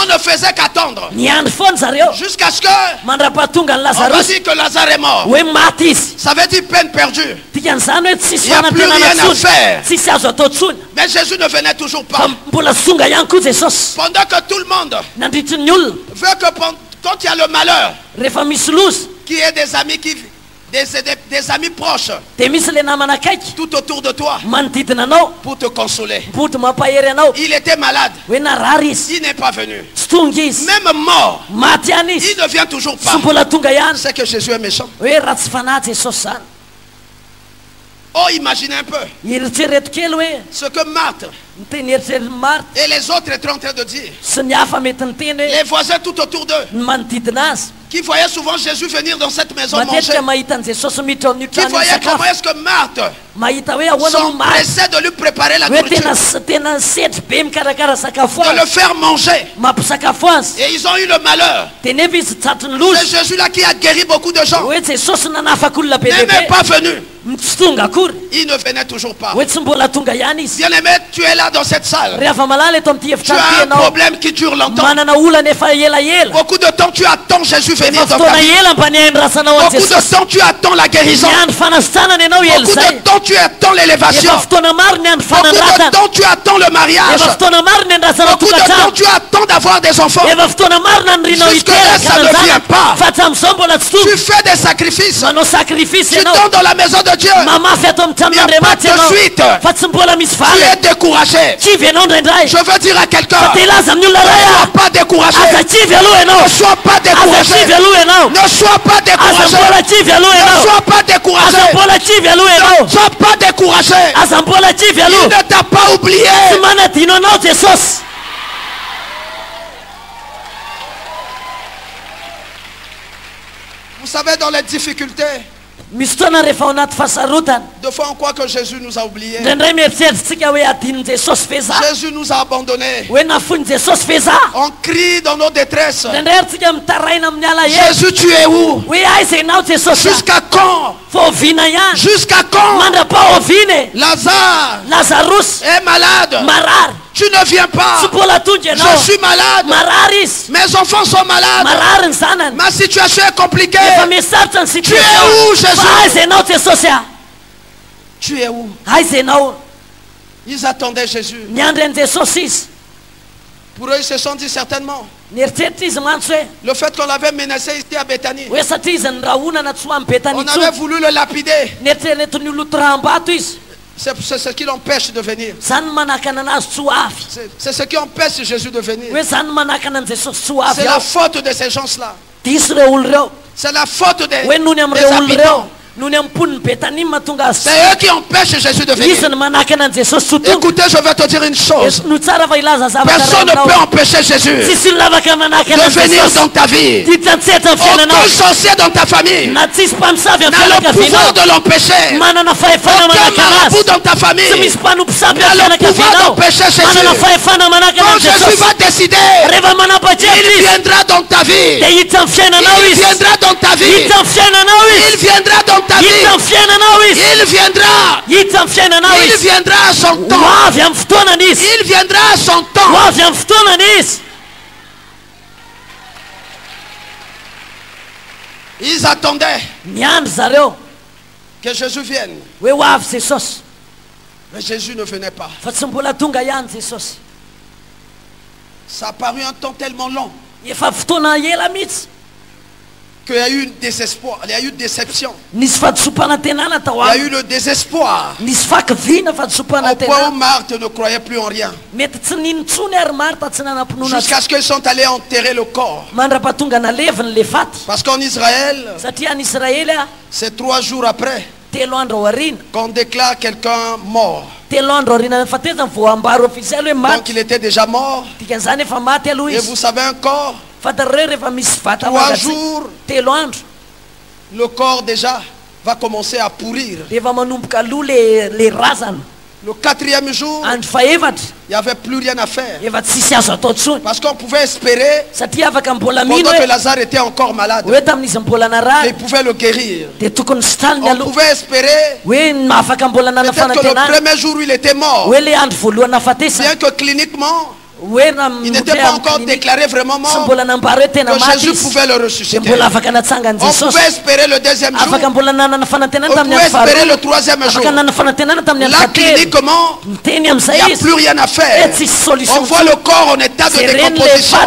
S2: ne faisait qu'attendre jusqu'à ce que on va dire que Lazare est mort. Ça veut dire peine perdue. Il n'y a plus rien à faire. Mais Jésus ne venait toujours pas. Pendant que tout le monde veut que quand il y a le malheur, qui est des amis des amis proches tout autour de toi pour te consoler. Il était malade. Il n'est pas venu. Même mort, il ne vient toujours pas. C'est que Jésus est méchant. Oh, imaginez un peu ce que Marthe et les autres étaient en train de dire. Les voisins tout autour d'eux, qui voyaient souvent Jésus venir dans cette maison manger, qui voyaient comment est-ce que Marthe sont pressés de lui préparer la nourriture, de le faire manger. Et ils ont eu le malheur. C'est Jésus-là qui a guéri beaucoup de gens. Il n'est même pas venu. Il ne venait toujours pas. Bien aimé, tu es là dans cette salle. Tu as un problème qui dure longtemps. Beaucoup de temps tu attends Jésus venir dans ta vie. Beaucoup de temps tu attends la guérison. Beaucoup de temps tu attends l'élévation. Beaucoup de temps tu attends le mariage. Beaucoup de temps tu attends d'avoir des enfants. Jusque là ça ne vient pas. Tu fais des sacrifices. Tu tombes dans la maison de
S1: Dieu. Il n'y a pas de suite. Tu es découragé. Je veux dire à quelqu'un, ne sois pas découragé. Ne sois pas découragé. Ne sois pas découragé. Ne sois pas découragé. Ne sois pas découragé. Il ne t'a pas oublié. Vous savez, dans les difficultés, des fois on croit que Jésus nous a oubliés. Jésus nous a abandonnés. On crie dans nos détresses. Jésus, tu es où? Jusqu'à quand? Jusqu'à quand? Lazare est malade. Tu ne viens pas. Je suis malade. Mes enfants sont malades. Ma situation est compliquée. Tu es où, Jésus? Tu es où? Ils attendaient Jésus. Pour eux, ils se sont dit certainement. Le fait qu'on l'avait menacé ici à Béthanie, on avait voulu le lapider. C'est ce qui l'empêche de venir. C'est ce qui empêche Jésus de venir. C'est la faute de ces gens-là. C'est la faute des habitants. C'est eux qui empêchent Jésus de venir. Écoutez, je vais te dire une chose. Personne ne peut empêcher Jésus de venir dans ta vie. Aucun sorcier dans ta famille n'a le pouvoir de l'empêcher. Aucun marabout dans ta famille n'a le pouvoir d'empêcher Jésus. Quand Jésus va décider, il viendra dans ta vie. Il viendra dans ta vie. Il viendra dans ta vie. Il viendra. Il viendra à son temps. Il viendra à son temps. Ils attendaient que Jésus vienne. Mais Jésus ne venait pas. Ça a paru un temps tellement long qu'il y a eu désespoir, il y a eu déception. Il y a eu le désespoir. Au point où Marthe ne croyait plus en rien. Jusqu'à ce qu'ils sont allés enterrer le corps. Parce qu'en Israël, c'est 3 jours après qu'on déclare quelqu'un mort. Donc il était déjà mort. Et vous savez, un corps, 3 jours, le corps déjà va commencer à pourrir. Le 4e jour, il n'y avait plus rien à faire. Parce qu'on pouvait espérer, pendant que Lazare était encore malade, qu'il pouvait le guérir. On pouvait espérer, peut-être que le premier jour il était mort, bien que cliniquement il n'était pas encore déclaré vraiment mort, que Jésus pouvait le ressusciter. On pouvait espérer le 2e jour. On pouvait espérer le 3e jour. Là, cliniquement, il n'y a plus rien à faire. On voit le corps en état de décomposition.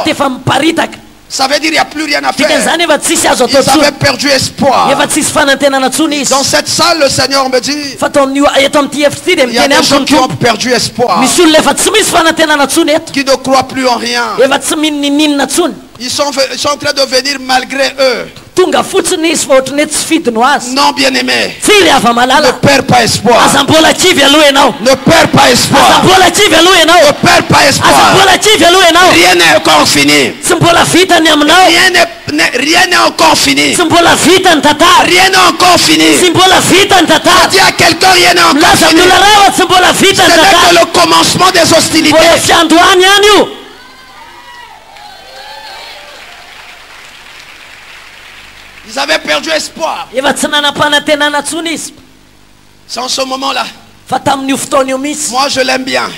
S1: Ça veut dire qu'il n'y a plus rien à faire. Ils avaient perdu espoir. Dans cette salle, le Seigneur me dit, il y a des gens qui ont perdu espoir, qui ne croient plus en rien. Ils sont en train de venir malgré eux. Non, bien-aimé, ne perds pas espoir. Ne perds pas espoir. Ne perds pas espoir. Rien n'est encore fini. Rien n'est encore fini. Rien n'est encore fini. Dis à quelqu'un, rien n'est encore fini. Ce n'est que le commencement des hostilités. Ils avaient perdu espoir. C'est en ce moment-là. Moi je l'aime bien.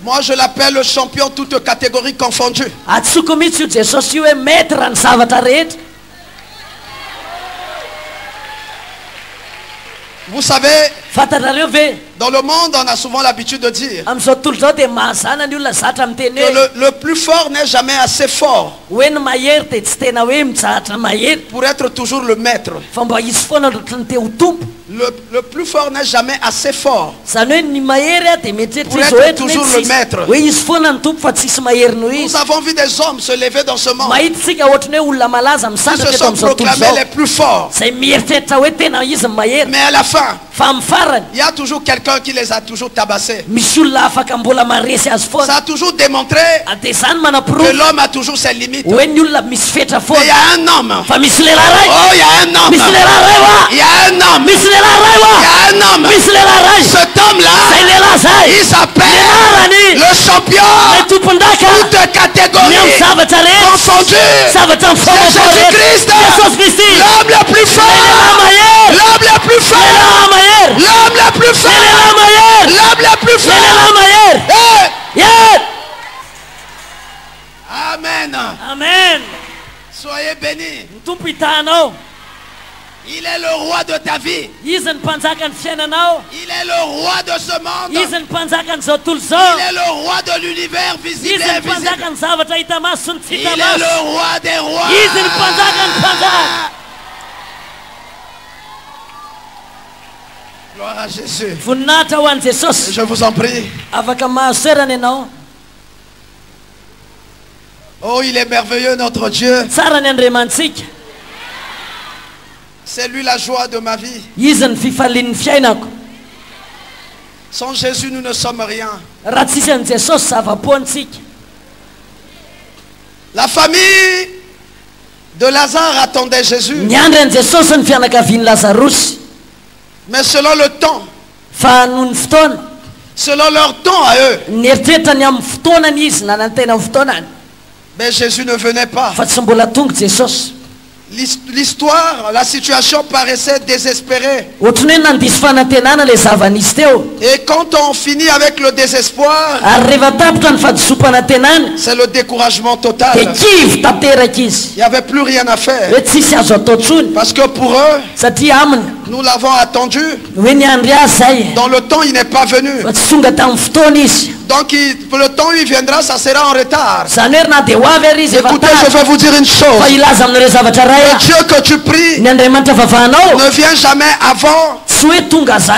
S1: Moi je l'appelle le champion toutes catégories confondues. Vous savez, dans le monde, on a souvent l'habitude de dire que le plus fort n'est jamais assez fort pour être toujours le maître.
S2: Le plus fort n'est jamais assez fort pour être toujours le maître. Nous avons vu des hommes se lever dans ce monde. Ils se sont proclamés les plus forts. Mais à la fin, il y a toujours quelqu'un qui les a toujours tabassés. Ça a toujours démontré que l'homme a toujours ses limites. Mais il y a un homme. Oh, il y a un homme. Il y a un homme. Il y a un homme. Cet homme-là, il s'appelle le champion. Toutes catégories confondues. C'est Jésus-Christ. L'homme le plus fort. L'homme le plus fort. L'homme le plus fort. L'homme le plus fort. Amen.
S1: Amen.
S2: Soyez bénis. Il est le roi de ta vie. Il est le roi de ce monde. Il est le roi de l'univers visible et invisible. Il est le roi des rois. Gloire à Jésus. Je vous en prie. Oh, il est merveilleux notre Dieu. C'est lui la joie de ma vie. Sans Jésus, nous ne sommes rien. La famille de Lazare attendait Jésus. Mais selon le temps, selon leur temps à eux, mais Jésus ne venait pas. L'histoire, la situation paraissait désespérée. Et quand on finit avec le désespoir, c'est le découragement total. Il n'y avait plus rien à faire. Parce que pour eux, nous l'avons attendu. Dans le temps, il n'est pas venu. Donc le temps où il viendra, ça sera en retard. Écoutez, je vais vous dire une chose. Le Dieu que tu pries ne vient jamais avant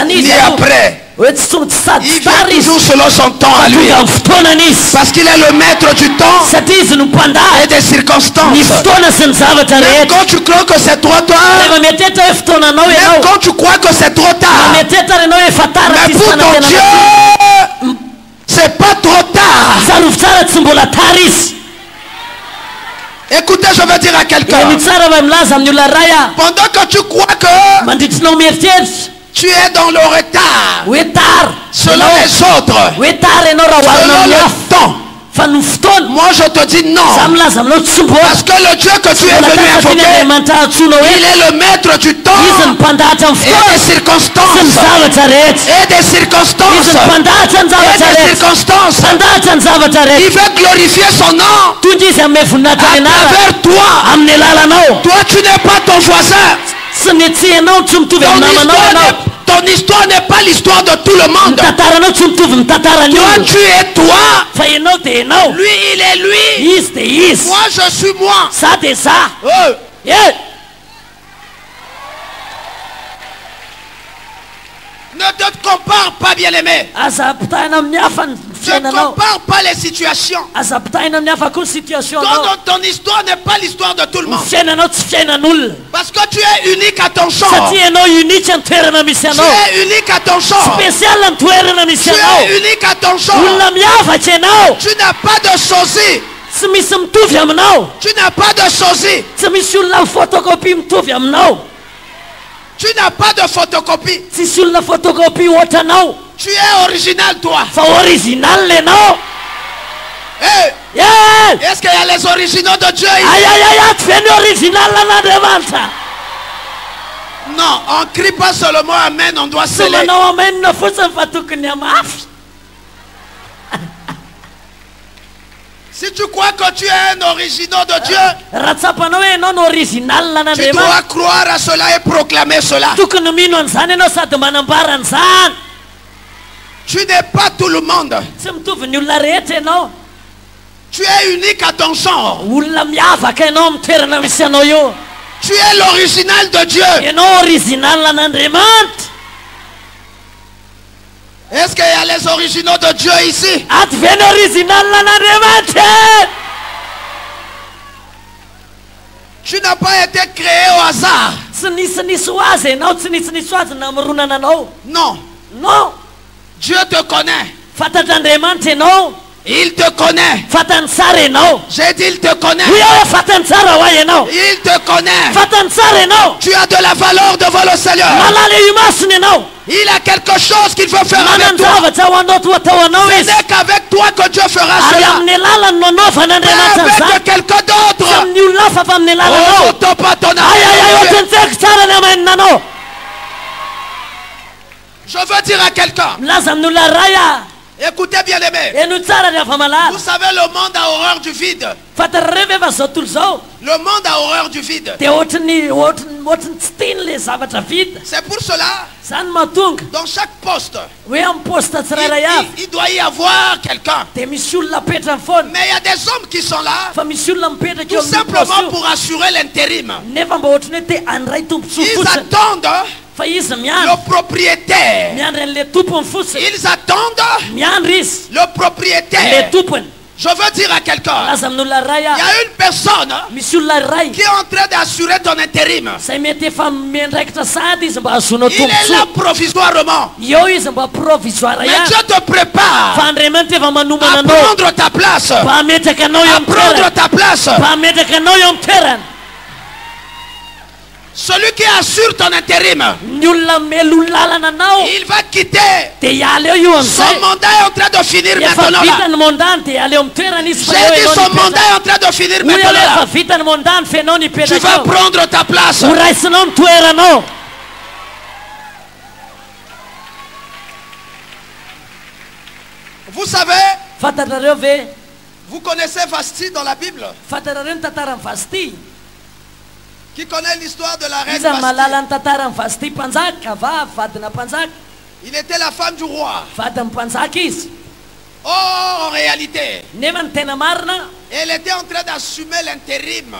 S2: ni après. Il vient toujours selon son temps à lui. Parce qu'il est le maître du temps et des circonstances. Même quand tu crois que c'est trop tard, même quand tu crois que c'est trop tard, mais pour ton Dieu, c'est pas trop tard. Écoutez, je veux dire à quelqu'un, pendant que tu crois que tu es dans le retard selon les autres, selon le temps, moi je te dis non. Parce que le Dieu que tu es venu invoquer, il est le maître du temps et des circonstances. Et des circonstances. Il veut glorifier son nom à travers toi. Toi tu n'es pas ton voisin. Ton histoire n'est pas l'histoire de tout le monde. Toi tu es toi. Lui il est lui. Moi je suis moi. Ne te compare pas, bien-aimé. Ne compare pas les situations. Ton histoire n'est pas l'histoire de tout le monde. Parce que tu es unique à ton genre. Tu es unique à ton genre. Tu es unique à ton genre. Tu n'as pas de sosie. Tu n'as pas de sosie. Tu n'as pas de photocopie. Tu es original, toi. Hey. Est-ce qu'il y a les originaux de Dieu ici? Non, on ne crie pas seulement Amen, on doit sceller. Si tu crois que tu es un original de Dieu, tu dois croire à cela et proclamer cela. Tu n'es pas tout le monde. Tu es unique à ton genre.
S1: Tu es l'original de Dieu. Est-ce qu'il y a les originaux de Dieu ici? Tu n'as pas été créé au hasard. Non.
S2: Non.
S1: Dieu te connaît. Il te connaît. J'ai dit il te connaît. Il te connaît. Tu as de la valeur devant le Seigneur. Il a quelque chose qu'il veut faire avec toi. Ce n'est qu'avec toi que Dieu fera cela. Mais avec quelqu'un d'autre. Oh, ton partenaire. Je veux dire à quelqu'un. Écoutez bien aimé. Vous savez le monde a horreur du vide. Le monde a horreur du vide. C'est pour cela, dans chaque poste, il doit y avoir quelqu'un. Mais il y a des hommes qui sont là tout simplement pour assurer l'intérim. Ils attendent le propriétaire. Ils attendent le propriétaire. Je veux dire à quelqu'un, il y a une personne qui est en train d'assurer ton intérim. Il est là provisoirement. Mais Dieu te prépare à prendre ta place. À prendre ta place. Celui qui assure ton intérim, il va quitter. Son mandat est en train de finir maintenant là. J'ai dit son mandat est en train de finir maintenant là. Tu vas prendre ta place. Vous savez, vous connaissez Vasti dans la Bible? Qui connaît l'histoire de la reine Vasti? Il était la femme du roi. Oh, en réalité, elle était en train d'assumer l'intérim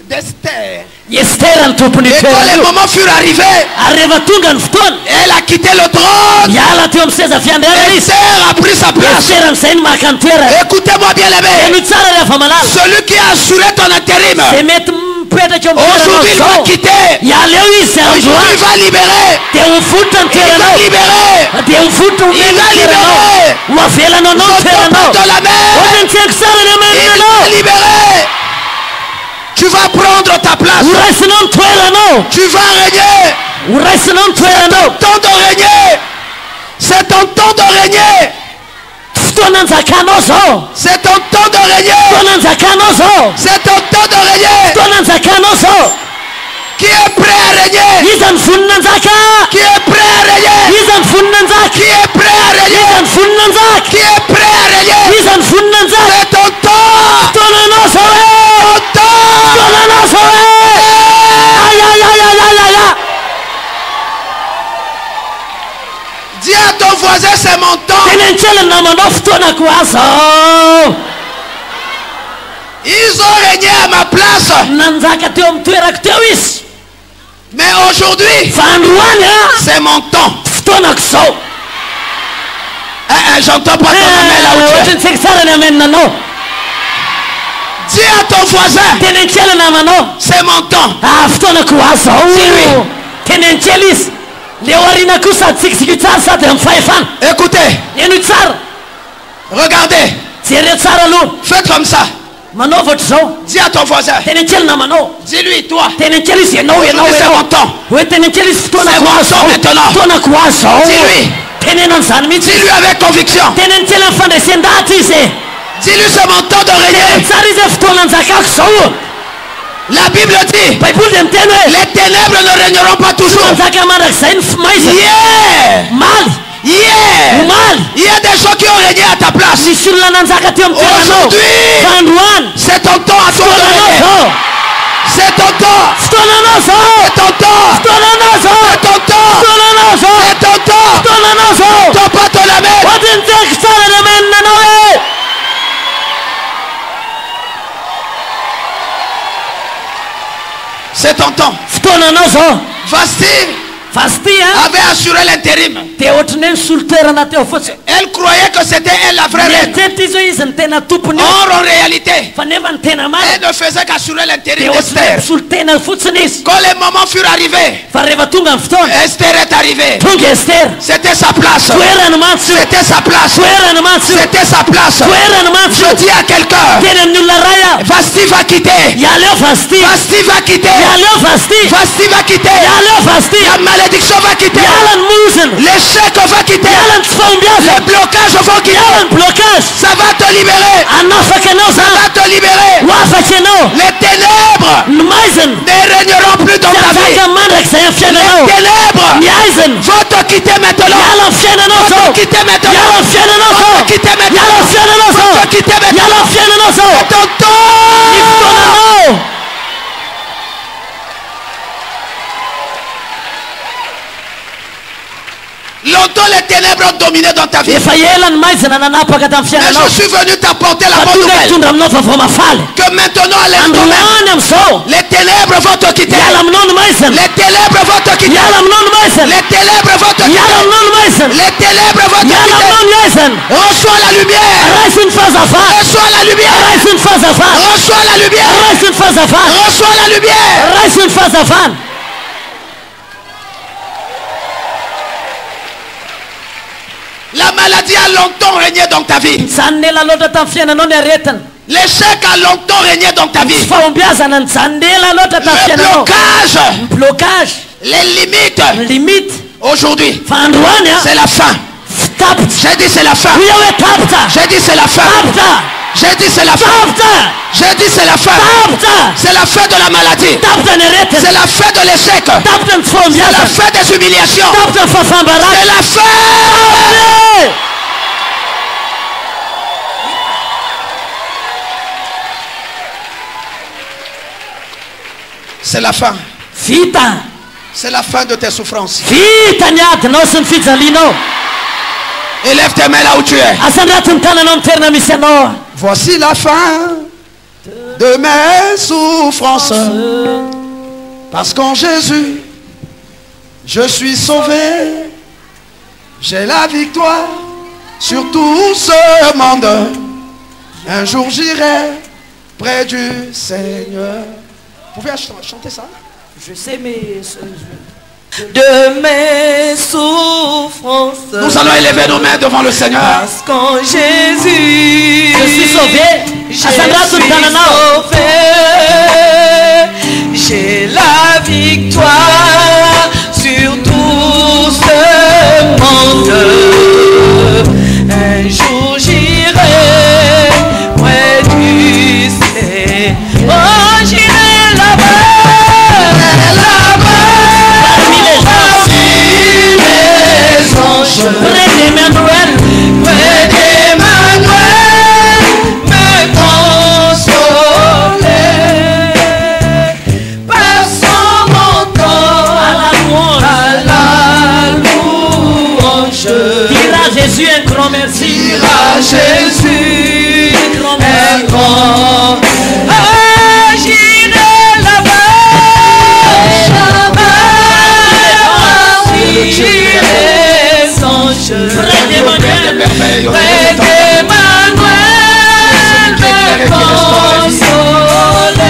S1: d'Esther. Et quand les moments furent arrivés, elle a quitté le trône. Esther a pris sa place. Écoutez-moi bien aimé. Celui qui a assuré ton intérim, aujourd'hui il va quitter. Aujourd'hui il va libérer. Il va libérer. Il va libérer. Je te porte la main. Il va libérer. Tu vas prendre ta place. Tu vas régner. C'est ton temps de régner. C'est ton temps de régner. C'est ton temps de régner. C'est ton temps de régner. Qui est prêt à régner? Qui est prêt à régner? Qui est prêt à régner? Qui est prêt à régner? C'est ton temps. Ton temps. Dis à ton voisin, c'est mon temps. Ils ont régné à ma place. Mais aujourd'hui, c'est mon temps. J'entends pas ton amen là où tu es. Dis à ton voisin, c'est mon temps. Écoutez, regardez, faites comme ça. Dis à ton voisin. Dis-lui, toi. Aujourd'hui c'est mon temps. C'est mon temps maintenant. Dis-lui. Dis-lui avec conviction. Dis-lui c'est mon temps de régner. La Bible dit, les ténèbres ne régneront pas toujours. Il y a des gens qui ont régné à ta place. Aujourd'hui, c'est ton temps à toi de régner. C'est ton temps. C'est ton temps. C'est ton temps. C'est ton temps. Ton pas ton amen.
S2: C'est ton temps. Vasti avait assuré l'intérim. Elle croyait que c'était elle la vraie reine. Or en réalité, elle ne faisait qu'assurer l'intérim d'Esther. Quand les moments furent arrivés, Esther est arrivée. C'était sa place. C'était sa place. C'était sa place. Je dis à quelqu'un, Vasti va quitter. Vasti va quitter. Vasti va quitter. La malédiction va quitter. L'échec va quitter. Les blocages vont quitter. Ça va te libérer. Ça va te libérer. Les ténèbres ne régneront plus dans ta vie. Les ténèbres vont te quitter maintenant. Vont te quitter maintenant. Vont te quitter maintenant. Vont te quitter maintenant. C'est ton temps. Longtemps les ténèbres ont dominé dans ta vie. Mais je suis venu t'apporter la bonne nouvelle. Que maintenant à l'instant même, les ténèbres vont te quitter. Les ténèbres vont te quitter. Les ténèbres vont te quitter. Les ténèbres vont te quitter. Reçois la lumière. Reçois la lumière. Reçois la lumière. Reçois la lumière. La maladie a longtemps régné dans ta vie. L'échec a longtemps régné dans ta vie. Le blocage, les limites. Aujourd'hui, c'est la fin. J'ai dit c'est la fin. J'ai dit c'est la fin. J'ai dit c'est la fin. J'ai dit c'est la fin. C'est la fin de la maladie. C'est la fin de l'échec. C'est la fin des humiliations. C'est la fin. C'est la fin. C'est la fin de tes souffrances. Élève tes mains là où tu es. Voici la fin de mes souffrances. Parce qu'en Jésus, je suis sauvé. J'ai la victoire sur tout ce monde. Un jour j'irai près du Seigneur. Vous pouvez chanter ça?
S1: Je sais, mais de mes souffrances.
S2: Nous allons élever nos mains devant le Seigneur.
S1: Parce qu'en Jésus, je suis sauvé. Je suis sauvé. J'ai la victoire sur tout ce monde. Un jour j'irai près du Seigneur. Oh, j'irai là-bas. Près d'Emmanuel, me consoler. Passons mon temps à la louange. Dira Jésus un grand merci. Dira Jésus un grand merci. J'irai là-bas. J'irai sans je. Près d'Emmanuel, me consoler.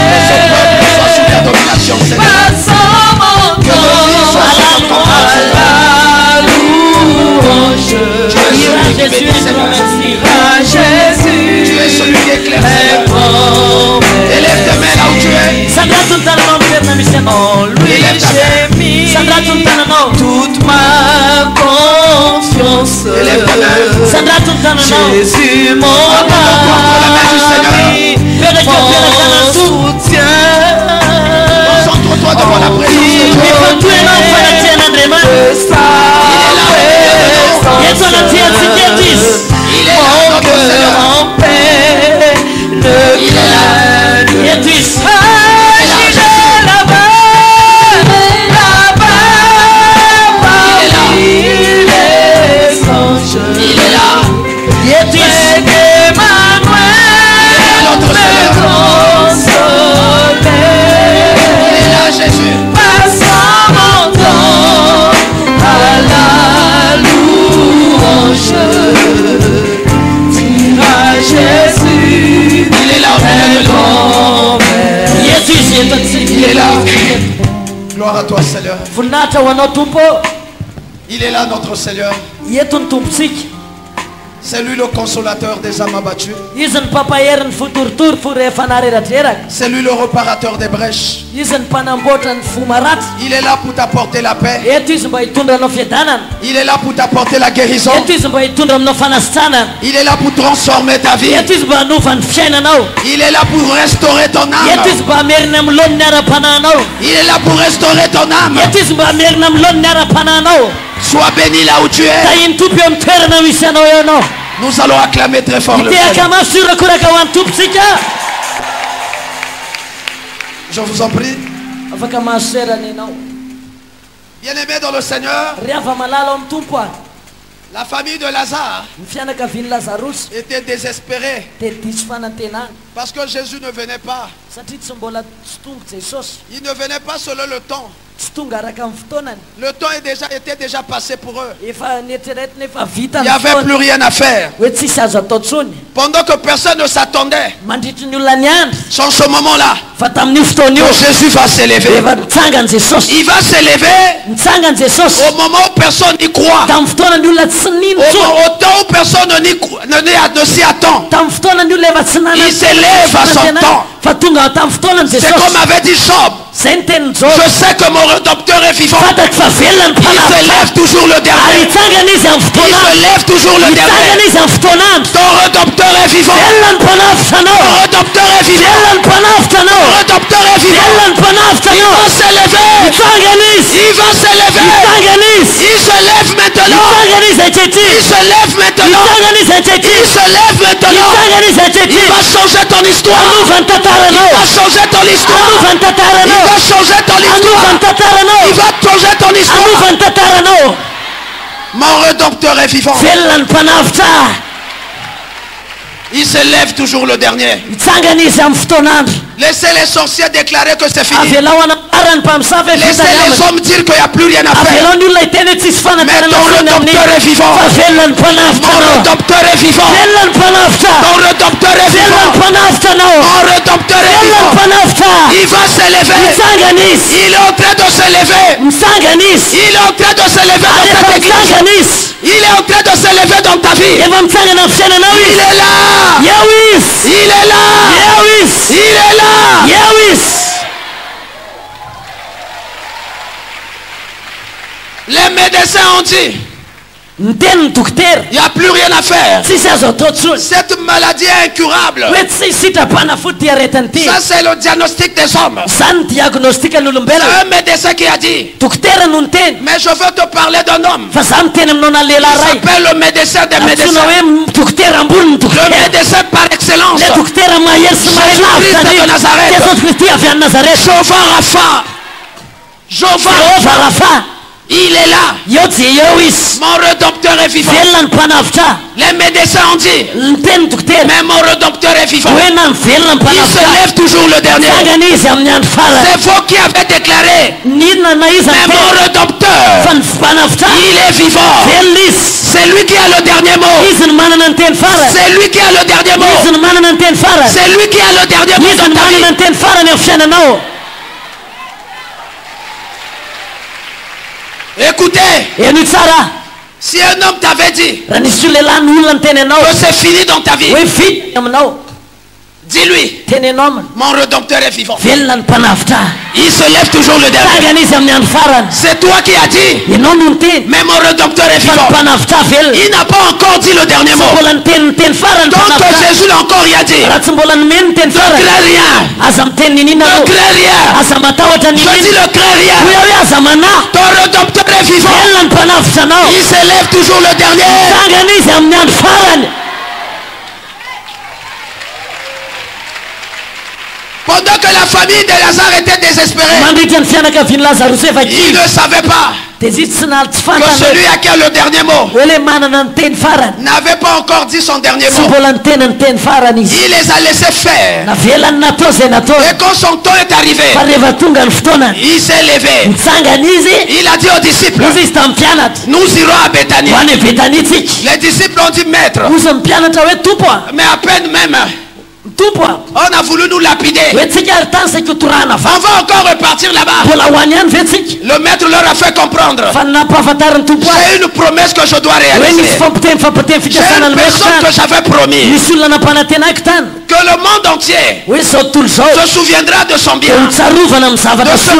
S1: Passons mon temps à la louange. Dira Jésus un grand merci. Dira Jésus.
S2: Tu es celui qui éclaire. Élève tes mains là où tu es.
S1: En lui j'ai mis toute ma confiance. Jésus mon ami, mon soutien.
S2: Concentre-toi devant la présence de Dieu. Il est là, notre Seigneur.
S1: En paix, le cœur. Il est là.
S2: Gloire à toi, Seigneur. Il est là, notre Seigneur. C'est lui le consolateur des âmes abattues. C'est lui le réparateur des brèches. Il est là pour t'apporter la paix. Il est là pour t'apporter la guérison. Il est là pour transformer ta vie. Il est là pour restaurer ton âme. Il est là pour restaurer ton âme. Sois béni là où tu es. Nous allons acclamer très fort le Seigneur. Je vous en prie. Bien-aimés dans le Seigneur, la famille de Lazare était désespérée parce que Jésus ne venait pas. Il ne venait pas selon le temps. Le temps était déjà passé pour eux. Il n'y avait plus rien à faire. Pendant que personne ne s'attendait, sans ce moment-là, Jésus va s'élever. Il va s'élever au moment où personne n'y croit. Au temps où personne ne s'y attend. Il s'élève à son temps. C'est comme avait dit Job. Je sais que mon rédempteur est vivant. Il se lève toujours le dernier. Il se lève toujours le dernier. Ton rédempteur est vivant. Ton rédempteur est vivant. Ton rédempteur est vivant. Il va s'élever. Il va s'élever. Il se lève maintenant. Il se lève maintenant. Il se lève maintenant. Il va changer ton histoire. Il va changer ton histoire. Il va changer ton histoire. Il va changer ton histoire. Mon rédempteur est vivant. Il se lève toujours le dernier. Laissez les sorciers déclarer que c'est fini. Laissez les hommes dire qu'il n'y a plus rien à faire. Mais ton rédempteur est vivant. Mon rédempteur est vivant. Ton rédempteur est vivant. Mon rédempteur est vivant. Il va s'élever. Il est en train de s'élever. Il est en train de s'élever dans cette église. Il est en train de s'élever dans ta vie. Il est là. Il est là. Il est là. Les médecins ont dit il n'y a plus rien à faire. Cette maladie est incurable. Ça c'est le diagnostic des hommes. C'est un médecin qui a dit. Mais je veux te parler d'un homme. Il s'appelle le médecin des médecins. Le médecin par excellence. Jésus-Christ de Nazareth. Jehovah Rapha. Il est là. Mon rédempteur est vivant. Les médecins ont dit mais mon rédempteur est vivant. Il se lève toujours le dernier. C'est vous qui avez déclaré mais mon rédempteur, il est vivant. C'est lui qui a le dernier mot. C'est lui qui a le dernier mot. C'est lui qui a le dernier mot dans ta vie. Écoutez, si un homme t'avait dit que c'est fini dans ta vie, dis-lui, mon rédempteur est vivant. Il se lève toujours le dernier. C'est toi qui as dit mais mon rédempteur est vivant. Il n'a pas encore dit le dernier mot. Donc Jésus n'a encore rien dit. Ne crains rien. Ne crains rien. Je dis ne crains rien. Ton rédempteur est vivant. Il se lève toujours le dernier. Pendant que la famille de Lazare était désespérée, il ne savait pas que celui à qui a le dernier mot n'avait pas encore dit son dernier mot. Il les a laissés faire. Et quand son temps est arrivé, il s'est levé. Il a dit aux disciples, nous irons à Béthanie. Les disciples ont dit, maître, mais à peine même
S1: On a voulu nous lapider. On va encore repartir là-bas. Le maître leur a fait comprendre. J'ai une promesse que je dois réaliser. J'ai une personne que j'avais promis. Que le monde entier se souviendra de son bien. De ce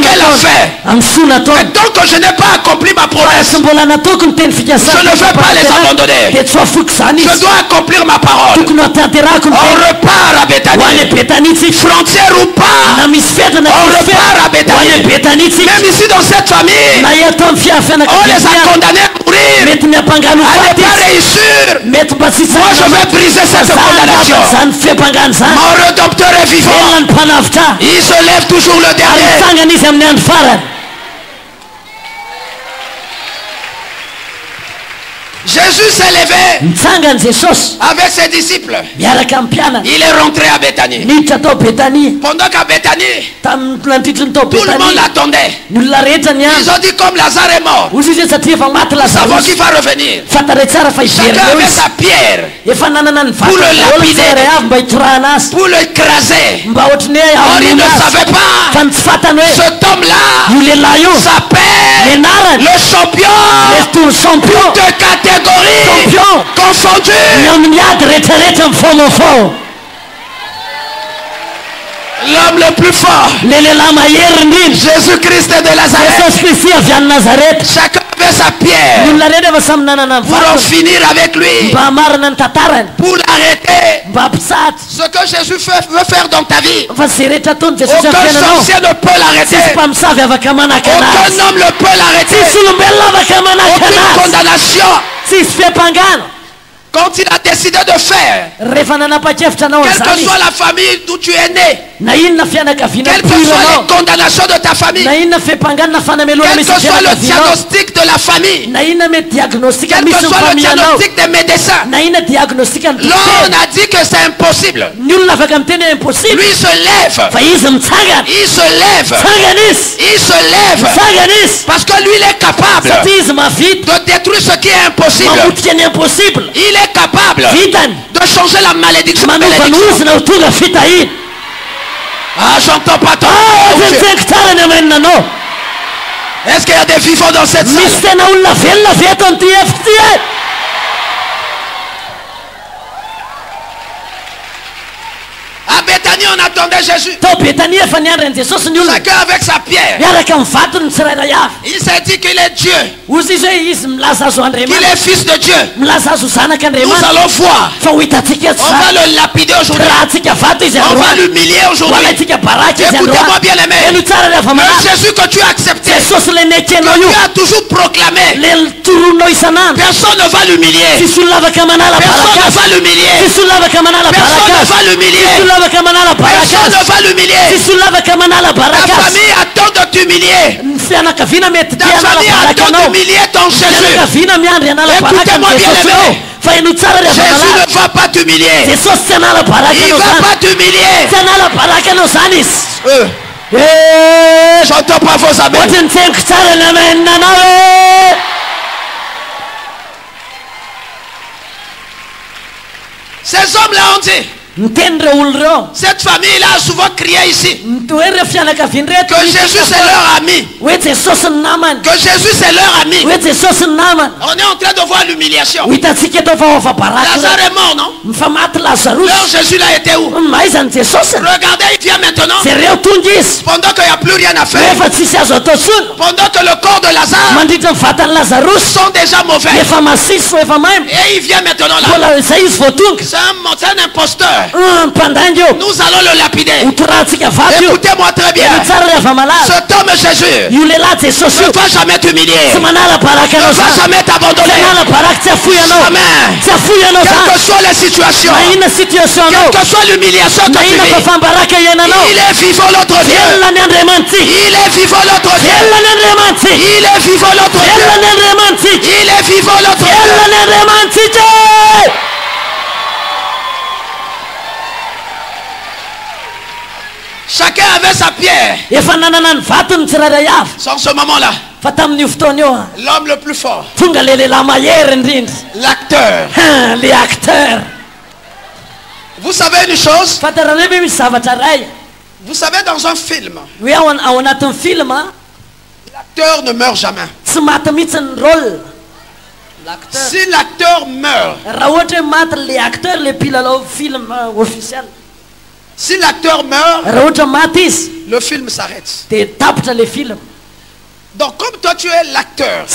S1: qu'elle a fait. Et tant que je n'ai pas accompli ma promesse, je ne vais pas les abandonner. Je dois accomplir ma parole. On repart à Béthanie. Frontière ou pas, on repart à Béthanie. Même ici dans cette famille, on les a condamnés à mourir, à ne pas réussir. Moi je vais briser cette condamnation. Mon Rédempteur est vivant. Il se lève toujours le dernier. Jésus s'est levé avec ses disciples. Il est rentré à Béthanie. Pendant qu'à Béthanie, tout le monde l'attendait. Ils ont dit comme Lazare est mort, nous savons qu'il va revenir. Chacun avait sa pierre pour le lapider, pour l'écraser. Or il ne savait pas, cet homme-là s'appelle le champion de catégorie confondue. L'homme le plus fort, Jésus-Christ de Nazareth. Chacun avait sa pierre pour en finir avec lui, pour l'arrêter. Ce que Jésus veut faire dans ta vie, aucun sorcier ne peut l'arrêter. Aucun homme ne peut l'arrêter. Aucune condamnation. Quand il a décidé de faire, quelle que soit la famille d'où tu es né, quelles que soient les condamnations de ta famille, quel que soit le diagnostic de la famille, quel que soit le diagnostic des médecins, l'on a dit que c'est impossible. Lui se lève. Il se lève. Il se lève. Parce que lui il est capable de détruire ce qui est impossible. Il est capable de changer la malédiction. Ah, j'entends pas ton. Est-ce qu'il y a des vivants dans cette salle? À Béthanie, on attendait Jésus. Chacun avec sa pierre. Il s'est dit qu'il est Dieu. Qu'il est fils de Dieu. Nous allons voir. On va le lapider aujourd'hui. On va l'humilier aujourd'hui. Écoutez-moi bien aimé. Le Jésus que tu as accepté, que tu as toujours proclamé, personne ne va l'humilier. Personne ne va l'humilier. Personne ne va l'humilier. Personne ne va l'humilier. Ta famille attend de t'humilier. Ta famille attend d'humilier ton Jésus. Écoutez-moi bien aimé. Jésus ne va pas t'humilier. Il ne va pas t'humilier. J'entends pas vos amens. Ces hommes-là ont dit, cette famille-là a souvent crié ici que Jésus c'est leur ami. Que Jésus c'est leur ami. On est en train de voir l'humiliation. Lazare est mort, non? Leur Jésus là était où? Regardez, il vient maintenant. Pendant qu'il n'y a plus rien à faire. Pendant que le corps de Lazare sont déjà mauvais. Et il vient maintenant là. C'est un imposteur. Nous allons le lapider. Écoutez-moi très bien. Cet homme Jésus ne va jamais t'humilier. Ne va jamais t'abandonner. Jamais. Quelles que soient les situations, quelle que soit l'humiliation que tu vis, il est vivant l'autre Dieu. Il est vivant l'autre Dieu. Il est vivant l'autre Dieu. Il est vivant l'autre Dieu. Chacun avait sa pierre. Sans ce moment-là, l'homme le plus fort, l'acteur,
S2: Vous savez une chose? Vous savez, dans un film, l'acteur ne meurt jamais. Si l'acteur meurt, si l'acteur meurt, le film s'arrête. Donc comme toi tu es l'acteur,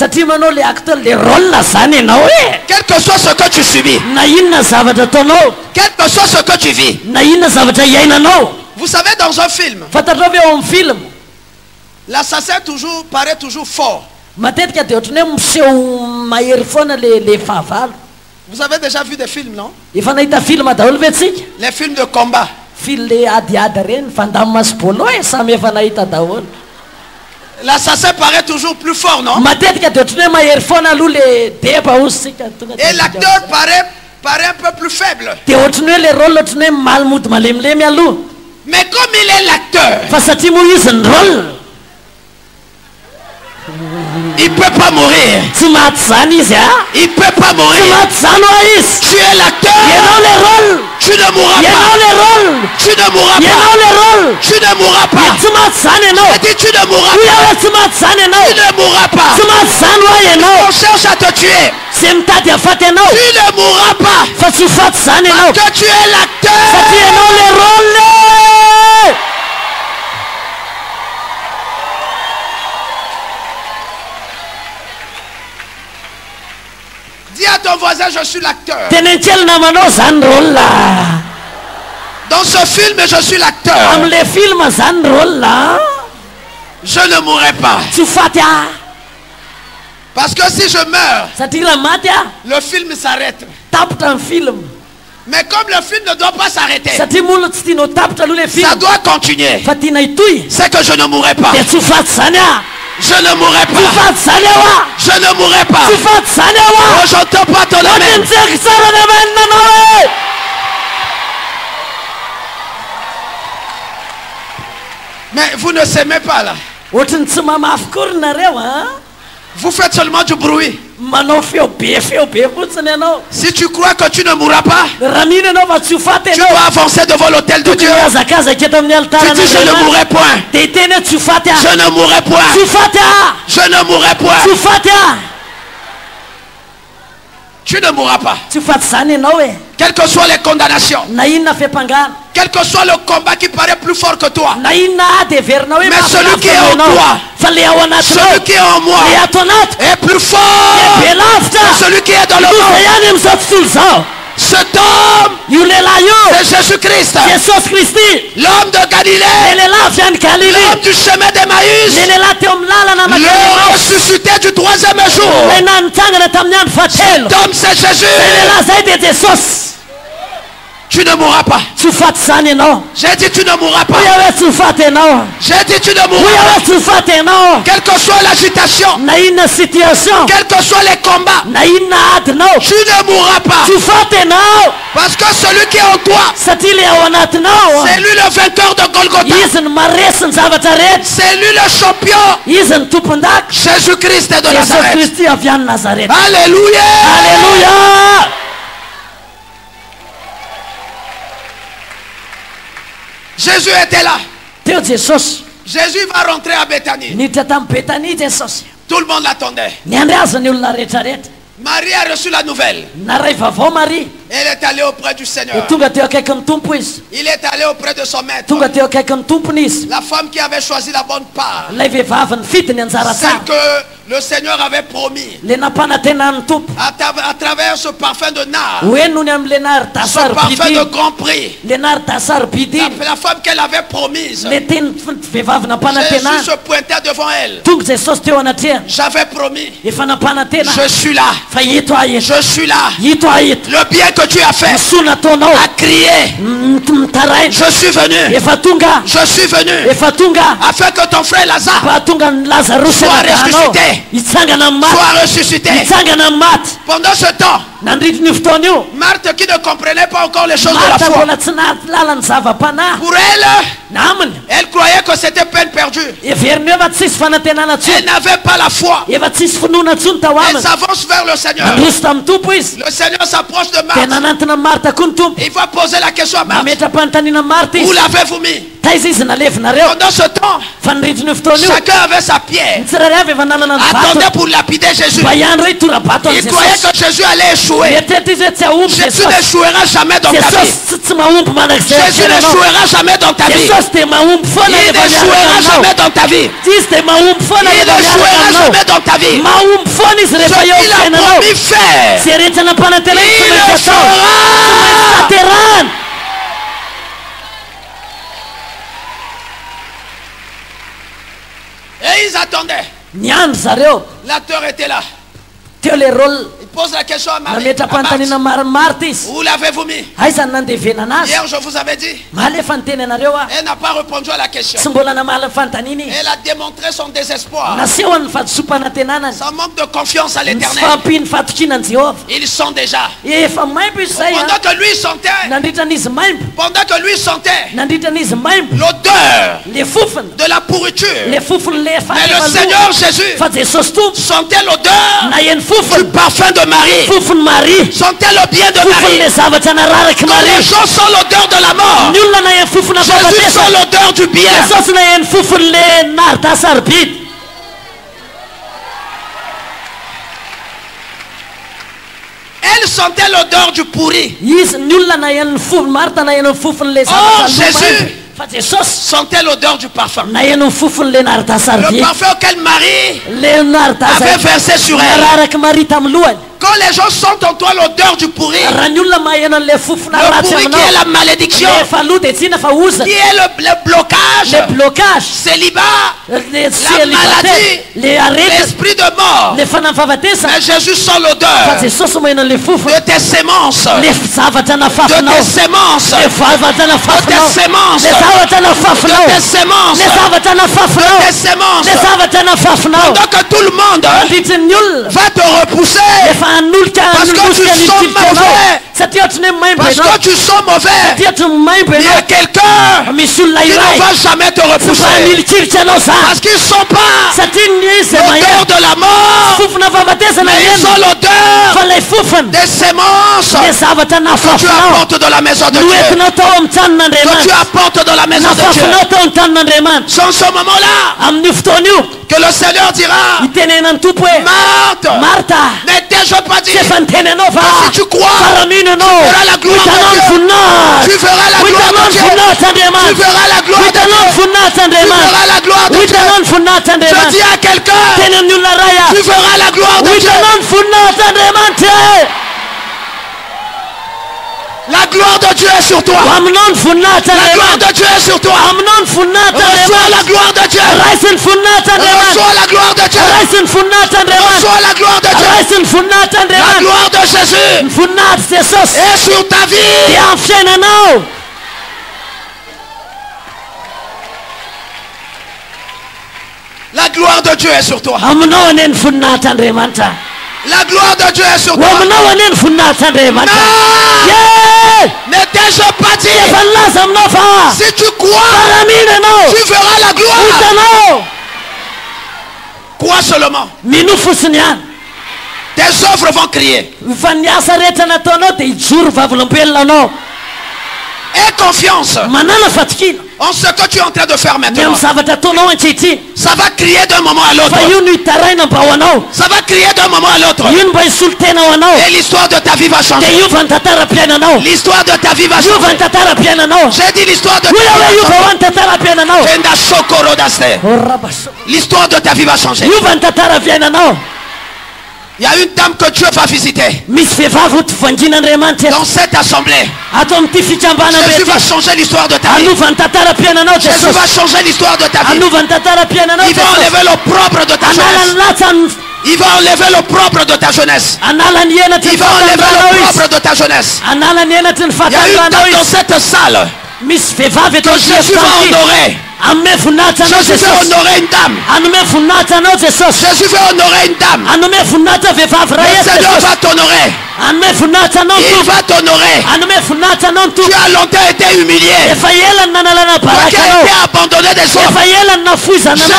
S2: quel que soit ce que tu subis, quel que soit ce que tu vis, vous savez, dans un film, l'assassin paraît toujours fort. Vous avez déjà vu des films, non? Les films de combat. L'assassin paraît toujours plus fort, non? Et l'acteur paraît un peu plus faible. Mais comme il est l'acteur, il peut pas mourir. Il peut pas mourir. Tu es l'acteur. Tu ne mourras pas. Tu ne mourras pas. Tu ne mourras pas. Je dis tu ne mourras pas. Tu ne mourras pas. On cherche à te tuer. Tu ne mourras pas. Parce que tu es l'acteur. Dis à ton voisin, je suis l'acteur. Dans ce film, je suis l'acteur. Je ne mourrai pas. Parce que si je meurs, le film s'arrête. Mais comme le film ne doit pas s'arrêter, ça doit continuer. C'est que je ne mourrai pas. Je ne mourrai pas. Je ne mourrai pas. Oh, j'entends pas ton amen. Mais vous ne s'aimez pas là. Vous faites seulement du bruit. Si tu crois que tu ne mourras pas, tu vas avancer devant l'autel de Dieu. Tu dis je ne mourrai point. Je ne mourrai point. Je ne mourrai point. Tu ne mourras pas. Quelles que soient les condamnations, quel que soit le combat qui paraît plus fort que toi, mais celui qui est en toi, celui qui est en moi est plus fort que celui qui est dans le monde. Cet homme, c'est Jésus-Christ, l'homme de Galilée, l'homme du chemin d'Emmaüs, le ressuscité du 3e jour. Cet homme, c'est Jésus. Tu ne mourras pas. J'ai dit tu ne mourras pas. J'ai dit tu ne mourras pas. Quelle que soit l'agitation, quels que soient les combats, tu ne mourras pas. Parce que celui qui est en toi, c'est lui le vainqueur de Golgotha. C'est lui le champion. Jésus-Christ de Nazareth. Alléluia. Jésus était là. Jésus va rentrer à Béthanie. Tout le monde l'attendait. Marie a reçu la nouvelle. Elle est allée auprès du Seigneur. Il est allé auprès de son maître. La femme qui avait choisi la bonne part, celle que le Seigneur avait promis, à travers ce parfum de nard, ce parfum de grand prix, la femme qu'elle avait promise. Jésus se pointait devant elle. J'avais promis. Je suis là. Je suis là. Le bien que tu as fait a crié. Je suis venu. Je suis venu afin que ton frère Lazare soit ressuscité. Pendant ce temps, Marthe, qui ne comprenait pas encore les choses de la foi, pour elle, elle croyait que c'était peine perdue. perdues. Elles n'avaient pas la foi. Elles avancent vers le Seigneur. Le Seigneur s'approche de Marthe. Il va poser la question à Marthe. Où l'avez-vous mis? Pendant ce temps, chacun avait sa pierre. Attendait pour lapider Jésus. Il croyait que Jésus allait échouer. Jésus n'échouera jamais dans ta vie. Jésus n'échouera jamais dans ta vie. Il n'échouera jamais dans ta vie. Il n'échouera jamais dans ta vie. Ce qu'il a promis faire, il le fera. Et ils attendaient. L'acteur était là. Il pose la question à Marie. Où l'avez-vous mis? Hier je vous avais dit. Elle n'a pas répondu à la question. Elle a démontré son désespoir. Son manque de confiance à l'Éternel. Ils sont déjà. Pendant que lui sentait l'odeur de la pourriture. Mais le Seigneur Jésus sentait l'odeur du parfum de Marie. Sentait le bien de Marie. Quand les gens sentent l'odeur de la mort, Jésus sent l'odeur du bien. Elle sentait l'odeur du pourri. Oh, Jésus sentait l'odeur du parfum. Le parfum auquel Marie avait versé sur elle. Quand les gens sentent en toi l'odeur du pourri, le pourri qui est la malédiction, qui est le blocage, célibat, la maladie, l'esprit de mort. Mais Jésus sent l'odeur de tes sémences, de tes sémences, de tes sémences, de tes sémences, de tes sémences. Pendant que tout le monde va te repousser. Parce que tu sens mauvais. Parce que tu sens mauvais. Il y a quelqu'un qui ne va jamais te repousser. Parce qu'ils ne sont pas l'odeur de la mort. Mais ils sont l'odeur des sémences que tu apportes dans la maison de Dieu. Que tu apportes dans la maison de Dieu. Sans ce moment-là, que le Seigneur dira, Marthe, n'étais-je pas dit, si tu crois, tu verras la gloire de Dieu. Tu verras la gloire de Dieu. Tu verras la gloire de Dieu. Tu verras la gloire de Dieu. Je dis à quelqu'un, tu verras la gloire de Dieu. La gloire de Dieu est sur toi. La gloire de Dieu est sur toi. Reçois la gloire de Dieu. Reçois la gloire de Dieu. Reçois la gloire de Dieu. La gloire de Jésus est sur ta vie. La gloire de Dieu est sur toi. La gloire de Dieu est sur toi. N'étais-je pas dit, si tu crois, tu verras la gloire. Crois seulement. Tes œuvres vont crier. Aie confiance en ce que tu es en train de faire maintenant. Ça va crier d'un moment à l'autre. Ça va crier d'un moment à l'autre. Et l'histoire de ta vie va changer. L'histoire de ta vie va changer. J'ai dit l'histoire de ta vie va changer. L'histoire de ta vie va changer. Il y a une dame que Dieu va visiter dans cette assemblée. Jésus va changer l'histoire de ta vie. Jésus va changer l'histoire de ta vie. Il va enlever l'opprobre de ta jeunesse. Il va enlever l'opprobre de ta jeunesse. Il va enlever l'opprobre de ta jeunesse. Il y a une dame dans cette salle que Jésus va honorer. Jésus veut honorer une dame. Jésus veut honorer une dame. Le Seigneur va t'honorer. Il va t'honorer. Tu as longtemps été humilié. Tu as été abandonné de
S1: tes hommes.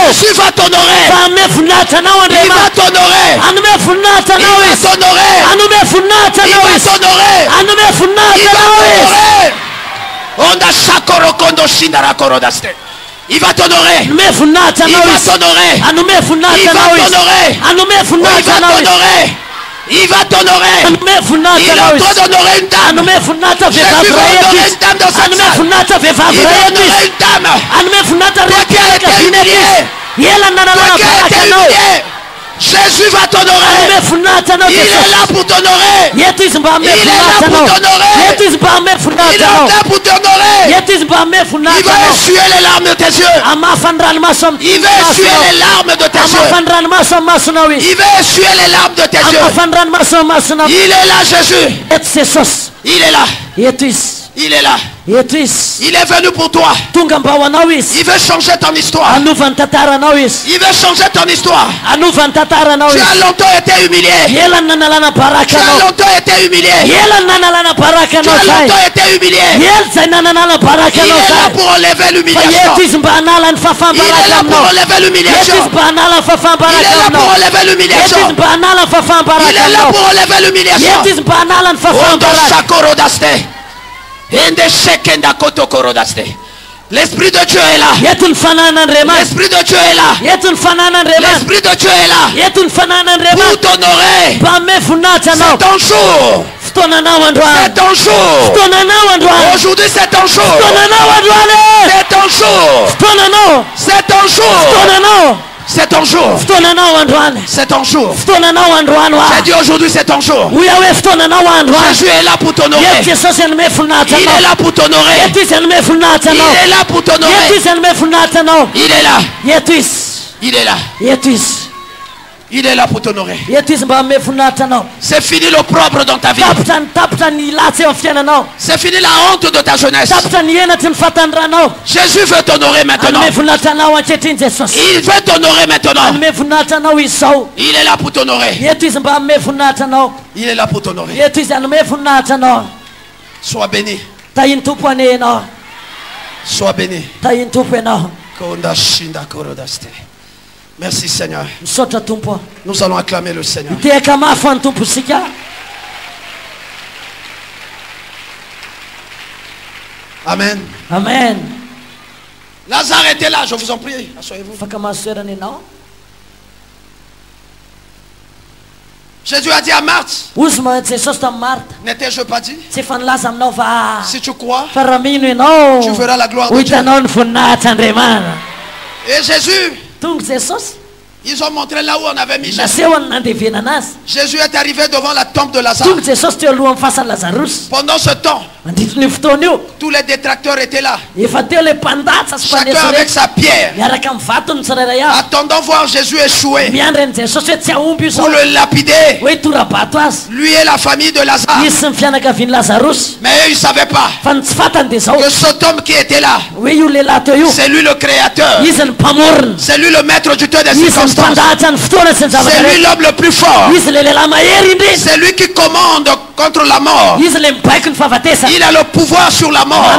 S1: Jésus va t'honorer. Il va t'honorer. Il va t'honorer. Il va t'honorer. Il va t'honorer. Il va t'honorer. Il est en train d'honorer une dame. Jésus va honorer une dame dans cette salle. Il va honorer une dame. Toi qui as été humilié. Toi qui as été humilié. Jésus va t'honorer. Il est là pour t'honorer. Il est là pour t'honorer. Il est là pour t'honorer. Il va essuyer les larmes de tes yeux. Il va essuyer les larmes de tes yeux. Il va essuyer les larmes de tes yeux. Il est là, Jésus. Il est là. Il est là. Il est venu pour toi. Il veut changer ton histoire. Il veut changer ton histoire. Tu as longtemps été humilié. Tu as longtemps été humilié. Tu as longtemps été humilié. Il est là pour enlever l'humiliation. Il est là pour enlever l'humiliation. Il est là pour enlever l'humiliation. Il est là pour enlever l'humiliation. L'Esprit de Dieu est là. L'Esprit de Dieu est là. L'Esprit de Dieu est là. Pour t'honorer. C'est ton jour. C'est ton jour. Aujourd'hui c'est ton jour. C'est ton jour. C'est ton jour. C'est ton jour. C'est ton jour. J'ai dit aujourd'hui c'est ton jour. Jésus est là pour t'honorer. Il est là pour t'honorer. Il est là pour t'honorer. Il est là. Il est là. Il est là pour t'honorer. C'est fini l'opprobre dans ta vie. C'est fini la honte de ta jeunesse. Jésus veut t'honorer maintenant. Il veut t'honorer maintenant. Il est là pour t'honorer. Il est là pour t'honorer. Sois béni. Sois béni. Merci Seigneur. Nous allons acclamer le Seigneur. Amen.
S2: Amen.
S1: Lazare était là, je vous en prie. Asseyez-vous. Jésus a dit à Marthe, n'étais-je pas dit? Si tu crois, tu verras la gloire de Dieu. Et Jésus, ils ont montré là où on avait mis Jésus. Jésus est arrivé devant la tombe de Lazare. Pendant ce temps, tous les détracteurs étaient là. Chacun avec sa pierre. Attendant voir Jésus échouer. Pour le lapider. Lui et la famille de Lazare. Mais eux ils ne savaient pas que cet homme qui était là, c'est lui le créateur. C'est lui le maître du temps des circonstances. C'est lui l'homme le plus fort. C'est lui qui commande contre la mort. Il a le pouvoir sur la mort.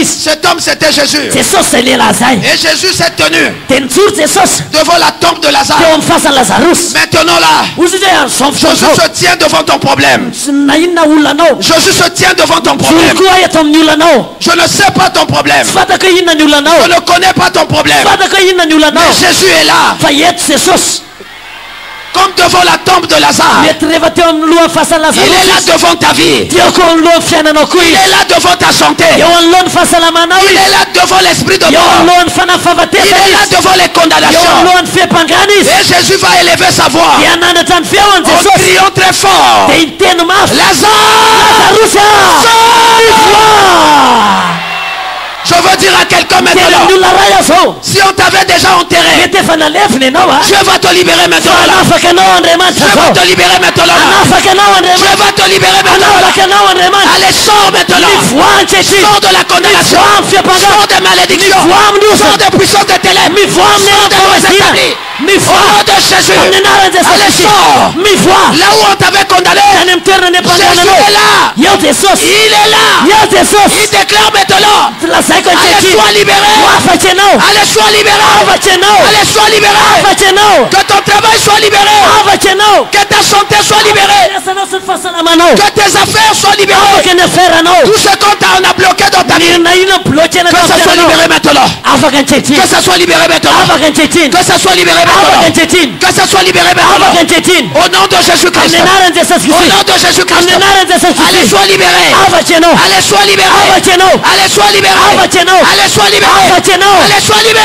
S1: Cet homme c'était Jésus. Et Jésus s'est tenu devant la tombe de Lazare. Maintenant là, Jésus se tient devant ton problème. Jésus se tient devant ton problème. Je ne sais pas ton problème. Je ne connais pas ton problème. Mais Jésus est là. Comme devant la tombe de Lazare. Il est là devant ta vie. Il est là devant ta santé. Il est là devant l'esprit de mort. Il est là devant les condamnations. Et Jésus va élever sa voix en criant très fort, Lazare, sors! Je veux dire à quelqu'un maintenant, si on t'avait déjà enterré, Dieu va te libérer maintenant. Dieu va te libérer maintenant. Dieu va te libérer maintenant. Allez, sors maintenant. Sors de la condamnation. Sors des malédictions. Sors des puissances de ténèbres. Sors des lois établies.
S2: Au nom de Jésus. Allez, sors. Là où on t'avait condamné. Jésus est là. Il est là. Il déclare maintenant. Allez, sois libéré. Allez, sois libéré. Allez, sois libéré. Que ton travail soit libéré. Que ta santé soit libérée. Que tes affaires soient libérées. Tout ce qu'on a bloqué dans ta vie. Que ça soit libéré maintenant. Que ça soit libéré maintenant. Que ça soit libéré maintenant. Que ça soit libéré maintenant. Au nom de Jésus-Christ. Au nom de Jésus-Christ. Allez, sois libéré. Allez, sois libéré. Allez, sois libéré. Allez, sois libéré. Allez, sois libéré.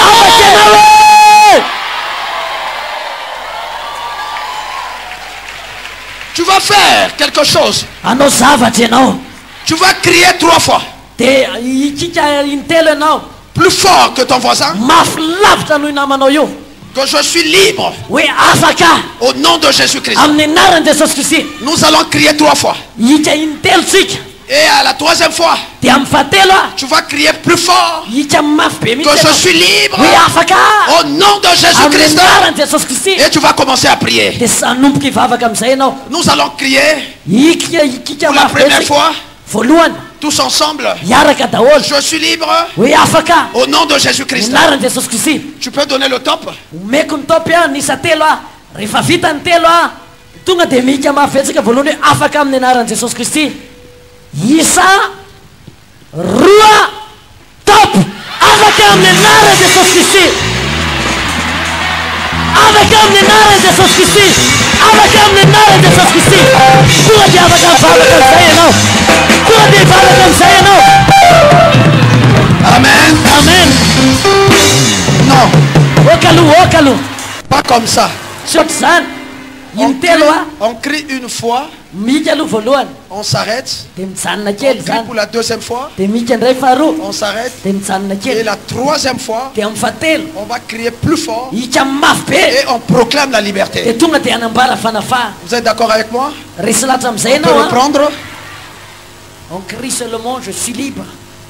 S2: Tu vas faire quelque chose. Tu vas crier 3 fois. Plus fort que ton voisin. Que je suis libre. Au nom de Jésus-Christ. Nous allons crier 3 fois. Et à la 3e fois, tu vas crier plus fort. Que je suis libre. Au nom de Jésus-Christ. Et tu vas commencer à prier. Nous allons crier pour la première fois. Tous ensemble. Je suis libre. Au nom de Jésus-Christ. Tu peux donner le top.
S1: Isa Rua top avec le Jésus Christ. Avec le Jésus Christ. Avec le Jésus Christ. Pour dire avec
S2: Amen.
S1: Amen.
S2: Non.
S1: Okalu.
S2: Pas comme ça. On crie une fois. On s'arrête. On crie pour la 2e fois. On s'arrête. Et la 3e fois, on va crier plus fort. Et on proclame la liberté. Vous êtes d'accord avec moi? On peut reprendre.
S1: On crie seulement, je suis libre.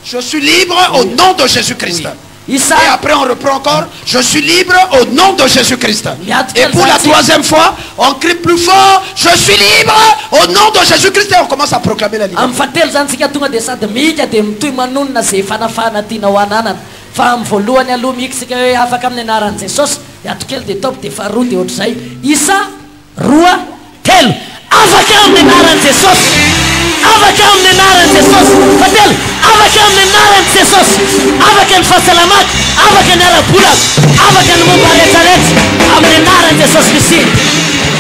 S2: Je suis libre au nom de Jésus-Christ. Et après on reprend encore. Je suis libre au nom de Jésus-Christ. Et pour la 3e fois, on crie plus fort. Je suis libre au nom de Jésus-Christ. Et on commence à proclamer la liberté.
S1: Avakam ne naran Jesus. Fatel. Avakam ne naran Jesus. Avakan fasalamat. Avakan arapula. Avakan mubalesalet. Am ne naran Jesus Christi.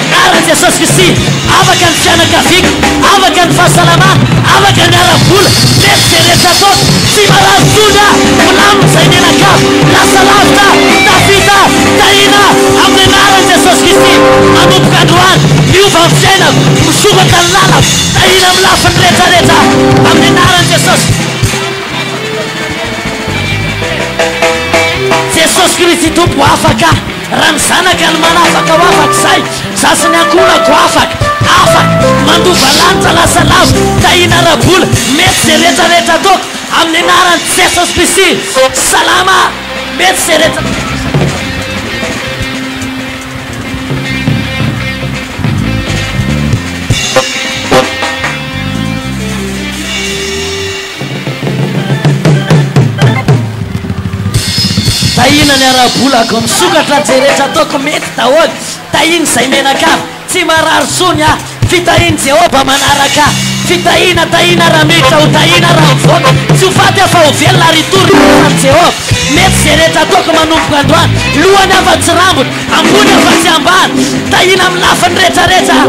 S1: Naran Jesus Christi. Avakan chana kafik. Avakan fasalama. Avakan arapula. Letseresatot. Simara suda. Ulam sainena kaf. La salata. Tafita. Taina. Am ne naran Jesus Christi. Anup kadwan. Yuva fena. Musuga talala. Taina mlafan reta. Am ne naran Jesus. Jesus Christi tu wafaka. Ramsana kan manafaka wafak sai. Sasanya kuna wafak. Afak. Mandu balanta la salam. Taina rabul. Metse reta dok. Am ne naran Jesus Christi. Salama. Metse reta. Taina nera pula kom suka tlacereta toko met tawag. Tain sa imenaka. Si mararsunya. Fitain Jehovah manaraka. Fitaina taina ramita o taina ramfot. Sufatia fa uvela rituri ng Jehovah. Met sereta toko manumpanduan. Luan avatsrambut. Ambunya vatsiamban. Taina mlafan reta.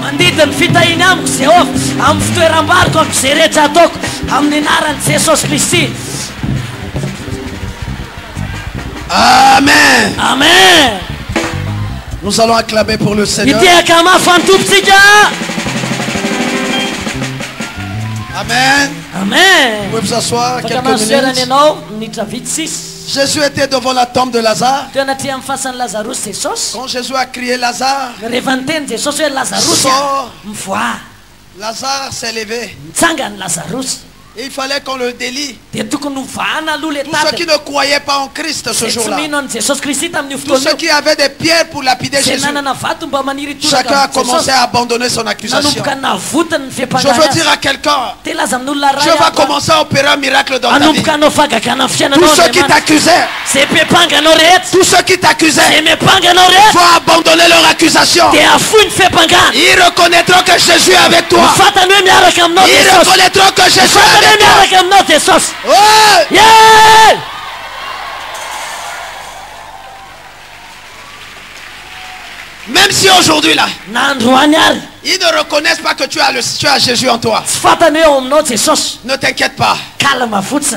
S1: Manditan fitainam Jehovah. Am ftuerambar kom sereta toko. Am ninaran Jesus Christi.
S2: Amen.
S1: Amen.
S2: Nous allons acclamer pour le Seigneur. Amen.
S1: Amen.
S2: Vous pouvez vous asseoir quelques minutes. Jésus était devant la tombe de Lazare. Quand Jésus a crié Lazare, sors, Lazare s'est levé. Et il fallait qu'on le délie. Tous ceux qui ne croyaient pas en Christ ce jour-là. Tous ceux qui avaient des pierres pour lapider Jésus. Chacun a commencé à abandonner son accusation. Je veux dire à quelqu'un, Dieu va commencer à opérer un miracle dans ta vie. Tous ceux qui t'accusaient, vont abandonner leur accusation. Ils reconnaîtront que Jésus est avec toi. Ils reconnaîtront que Jésus est avec toi. Oh!
S1: Yeah!
S2: Même si aujourd'hui là, ils ne reconnaissent pas que tu as Jésus en toi. Ne t'inquiète pas.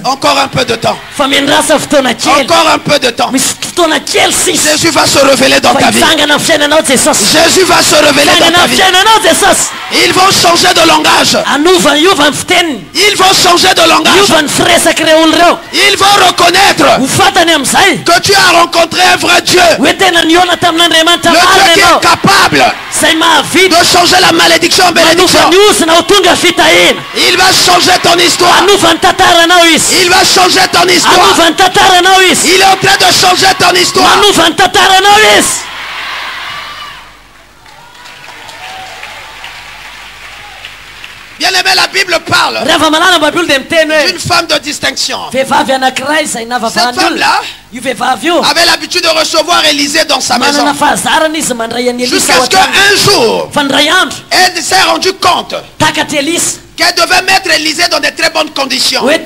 S2: Encore un peu de temps. Encore un peu de temps. Jésus va se révéler dans ta vie. Jésus va se révéler dans ta vie. Ils vont changer de langage. Ils vont changer de langage. Ils vont reconnaître que tu as rencontré un vrai Dieu. Le Dieu qui est capable de changer la malédiction en bénédiction. Il va changer ton histoire. Il va changer ton histoire. Il est en train de changer ton histoire. Bien aimé, la Bible parle d'une femme de distinction. Cette femme-là avait l'habitude de recevoir Élisée dans sa maison. Jusqu'à ce qu'un jour, elle s'est rendue compte qu'elle devait mettre Élisée dans de très bonnes conditions. Parce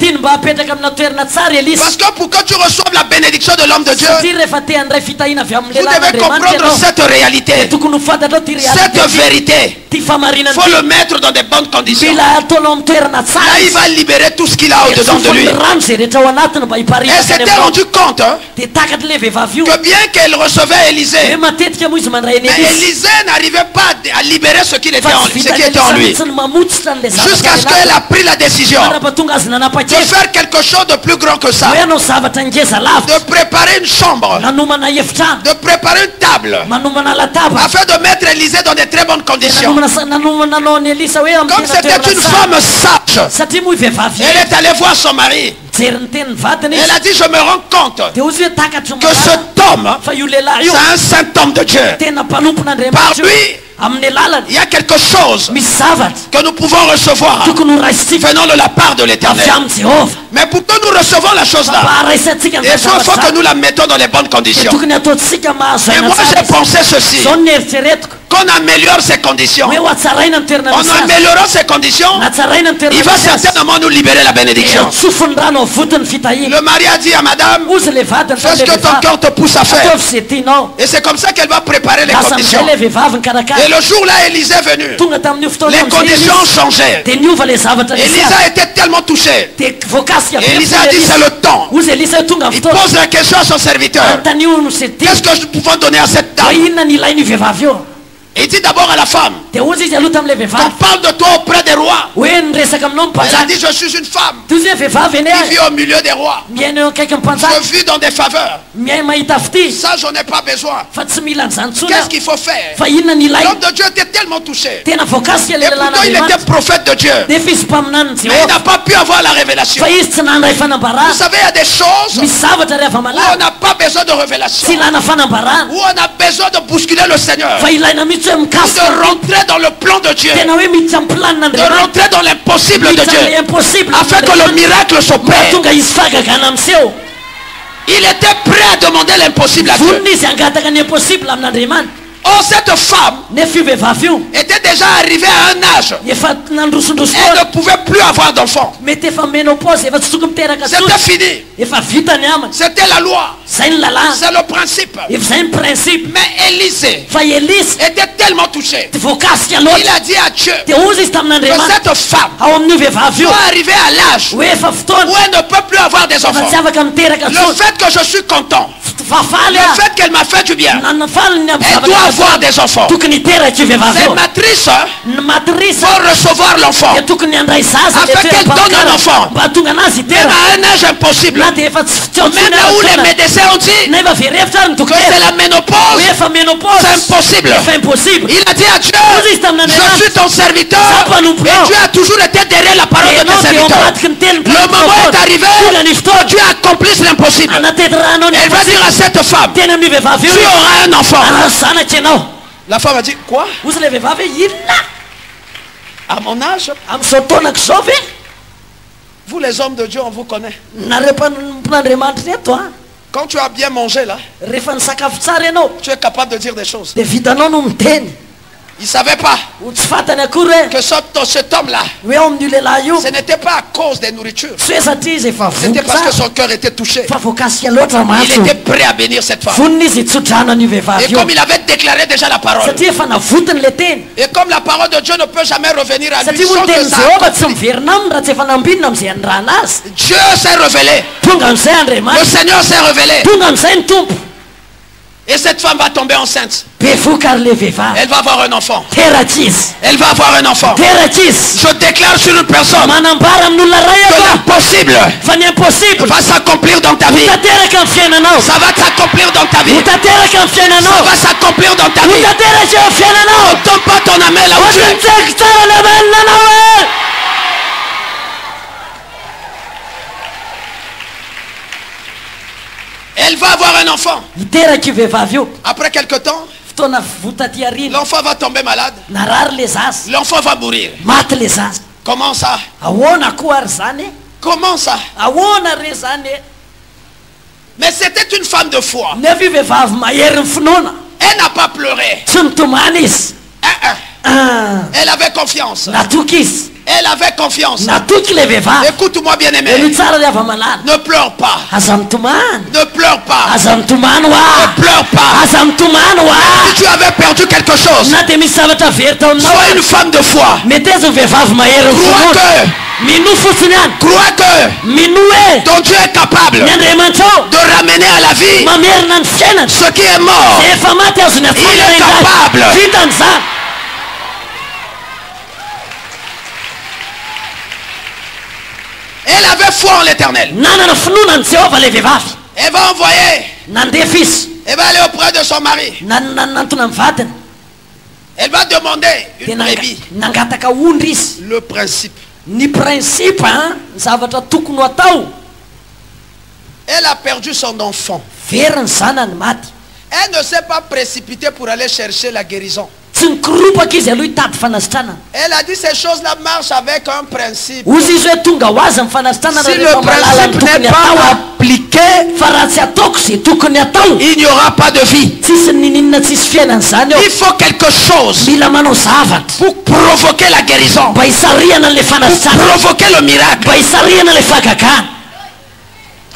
S2: que pour que tu reçoives la bénédiction de l'homme de Dieu, vous devez comprendre cette réalité, cette vérité. Il faut le mettre dans de bonnes conditions. Là, il va libérer tout ce qu'il a au-dedans de lui. Elle s'était rendue compte que bien qu'elle recevait Élisée, mais Élisée n'arrivait pas à libérer ce qui était en lui. Jusqu'à ce qu'elle a pris la décision de faire quelque chose de plus grand que ça. De préparer une chambre. De préparer une table. Afin de mettre Élisée dans de très bonnes conditions. Comme c'était une femme sage, elle est allée voir son mari. Elle a dit, je me rends compte que cet homme, c'est un saint homme de Dieu. Par lui, il y a quelque chose que nous pouvons recevoir venant de la part de l'Éternel. Mais pour que nous recevons la chose là, il faut que nous la mettons dans les bonnes conditions. Et moi j'ai pensé ceci, qu'on améliore ces conditions. En améliorant ces conditions, il va certainement nous libérer la bénédiction. Le mari a dit à madame, fais ce que ton cœur te pousse à faire. Et c'est comme ça qu'elle va préparer les conditions. Et le jour là, Élisée est venu. Les conditions ont changé. Élisée était tellement touché. Élisée a dit, c'est le temps. Il pose la question à son serviteur. Qu'est-ce que nous pouvons donner à cette dame? Il dit d'abord à la femme, qu'on parle de toi auprès des rois. Elle a dit, je suis une femme qui vit au milieu des rois. Je vis dans des faveurs. Ça, j'en ai pas besoin. Qu'est-ce qu'il faut faire? L'homme de Dieu était tellement touché. Et pourtant, il était prophète de Dieu. Mais il n'a pas pu avoir la révélation. Vous savez, il y a des choses où on n'a pas besoin de révélation. Où on a besoin de bousculer le Seigneur. De rentrer dans le plan de Dieu. De rentrer dans l'impossible de Dieu. Afin que le miracle s'opère. Il était prêt à demander l'impossible à Dieu. Oh, cette femme était déjà arrivée à un âge. Elle ne pouvait plus avoir d'enfant. C'était fini. C'était la loi. C'est le principe. Mais Élisée était tellement touché. Il a dit à Dieu que cette femme doit arriver à l'âge où elle ne peut plus avoir des enfants. Le fait que je suis content
S1: Le fait qu'elle m'a fait du bien, elle doit avoir des enfants. Les matrices vont recevoir l'enfant afin qu'elle donne un enfant. Même à un âge impossible. Même là où les médecins ont dit que c'est la ménopause, c'est impossible. Il a dit à Dieu, je suis ton serviteur et tu as toujours été derrière la parole de tes serviteurs. Le moment est arrivé que Dieu accomplisse l'impossible. Elle va dire à cette femme, tu auras un enfant. La femme a dit, quoi? À mon âge, vous les hommes de Dieu, on vous connaît. Quand tu as bien mangé là, tu es capable de dire des choses. Il ne savait pas que cet homme-là, ce n'était pas à cause des nourritures. C'était parce que son cœur était touché. Il était prêt à bénir cette femme. Et comme il avait déclaré déjà la parole, et comme la parole de Dieu ne peut jamais revenir à lui sans que ça, Dieu s'est révélé. Le Seigneur s'est révélé. Et cette femme va tomber enceinte. Elle va avoir un enfant. Elle va avoir un enfant. Je déclare sur une personne que l'impossible va s'accomplir dans ta vie. Ça va s'accomplir dans ta vie. Ça va s'accomplir dans ta vie. Ne tombe pas ton amen là où tu es. Elle va avoir un enfant. Après quelque temps, l'enfant va tomber malade. L'enfant va mourir. Comment ça? Comment ça? Mais c'était une femme de foi. Elle n'a pas pleuré. Elle avait confiance. Elle avait confiance. Écoute-moi bien aimé. Ne pleure pas. Ne pleure pas. Ne pleure pas. Si tu avais perdu quelque chose, sois une femme de foi. Crois que ton Dieu est capable de ramener à la vie ce qui est mort. Il est capable. Elle avait foi en l'Éternel. Elle va envoyer. Elle va aller auprès de son mari. Elle va demander une brebis. Le principe. Elle a perdu son enfant. Elle ne s'est pas précipitée pour aller chercher la guérison. Elle a dit ces choses-là marchent avec un principe. Si le principe n'est pas appliqué, il n'y aura pas de vie. Il faut quelque chose pour provoquer la guérison, pour provoquer le miracle.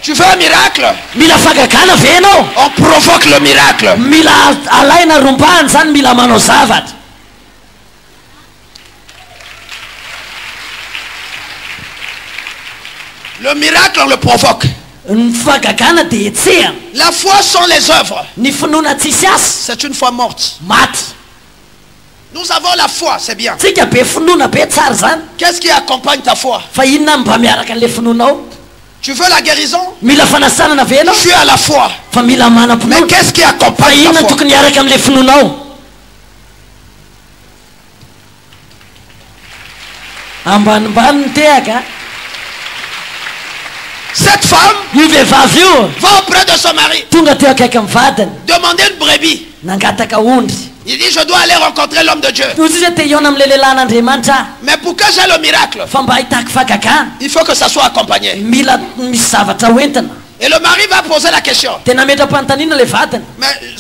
S1: Tu veux un miracle? On provoque le miracle. Le miracle, on le provoque. La foi sont les œuvres. C'est une foi morte. Nous avons la foi, c'est bien. Qu'est-ce qui accompagne ta foi? Tu veux la guérison? Je suis à la foi. Mais qu'est-ce qui accompagne ta foi? Cette femme va auprès de son mari demander une brebis. Il dit je dois aller rencontrer l'homme de Dieu. Mais pour que j'ai le miracle, il faut que ça soit accompagné. Et le mari va poser la question. Mais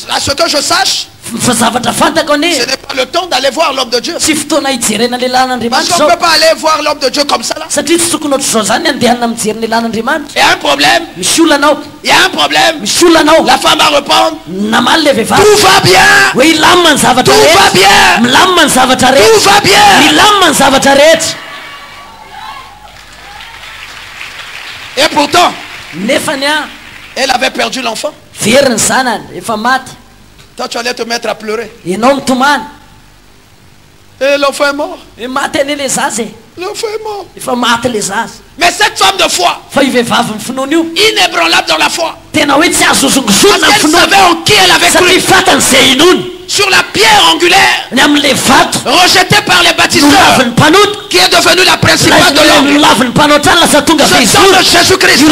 S1: à ce que je sache, ce n'est pas le temps d'aller voir l'homme de Dieu. Parce qu'on ne peut pas aller voir l'homme de Dieu comme ça là. Il y a un problème. Il y a un problème. La femme va répondre. Tout va bien. Tout va bien. Tout va bien. Et pourtant,
S2: Elle avait perdu l'enfant. Toi, tu allais te mettre à pleurer. Et l'enfant est mort. L'enfant est mort. Mais cette femme de foi, inébranlable dans la foi, parce qu'elle savait en qui elle avait cru, sur la pierre angulaire, rejetée par les bâtisseurs, qui est devenue la principale de l'angle. Ce sang de Jésus-Christ, le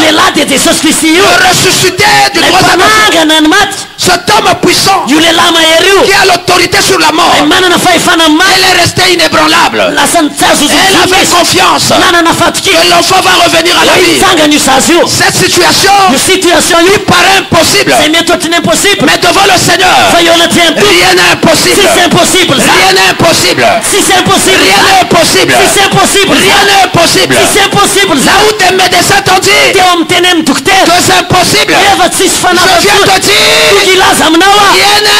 S2: ressuscité du troisième jour, cet homme puissant qui a l'autorité sur la mort, elle est restée inébranlable. Elle avait confiance que l'enfant va revenir à la vie. Cette situation lui paraît impossible, mais devant le Seigneur, rien n'est impossible. Rien n'est impossible. Rien n'est impossible. Rien n'est impossible. Là où tes médecins t'ont dit que c'est impossible, je viens te dire, rien n'est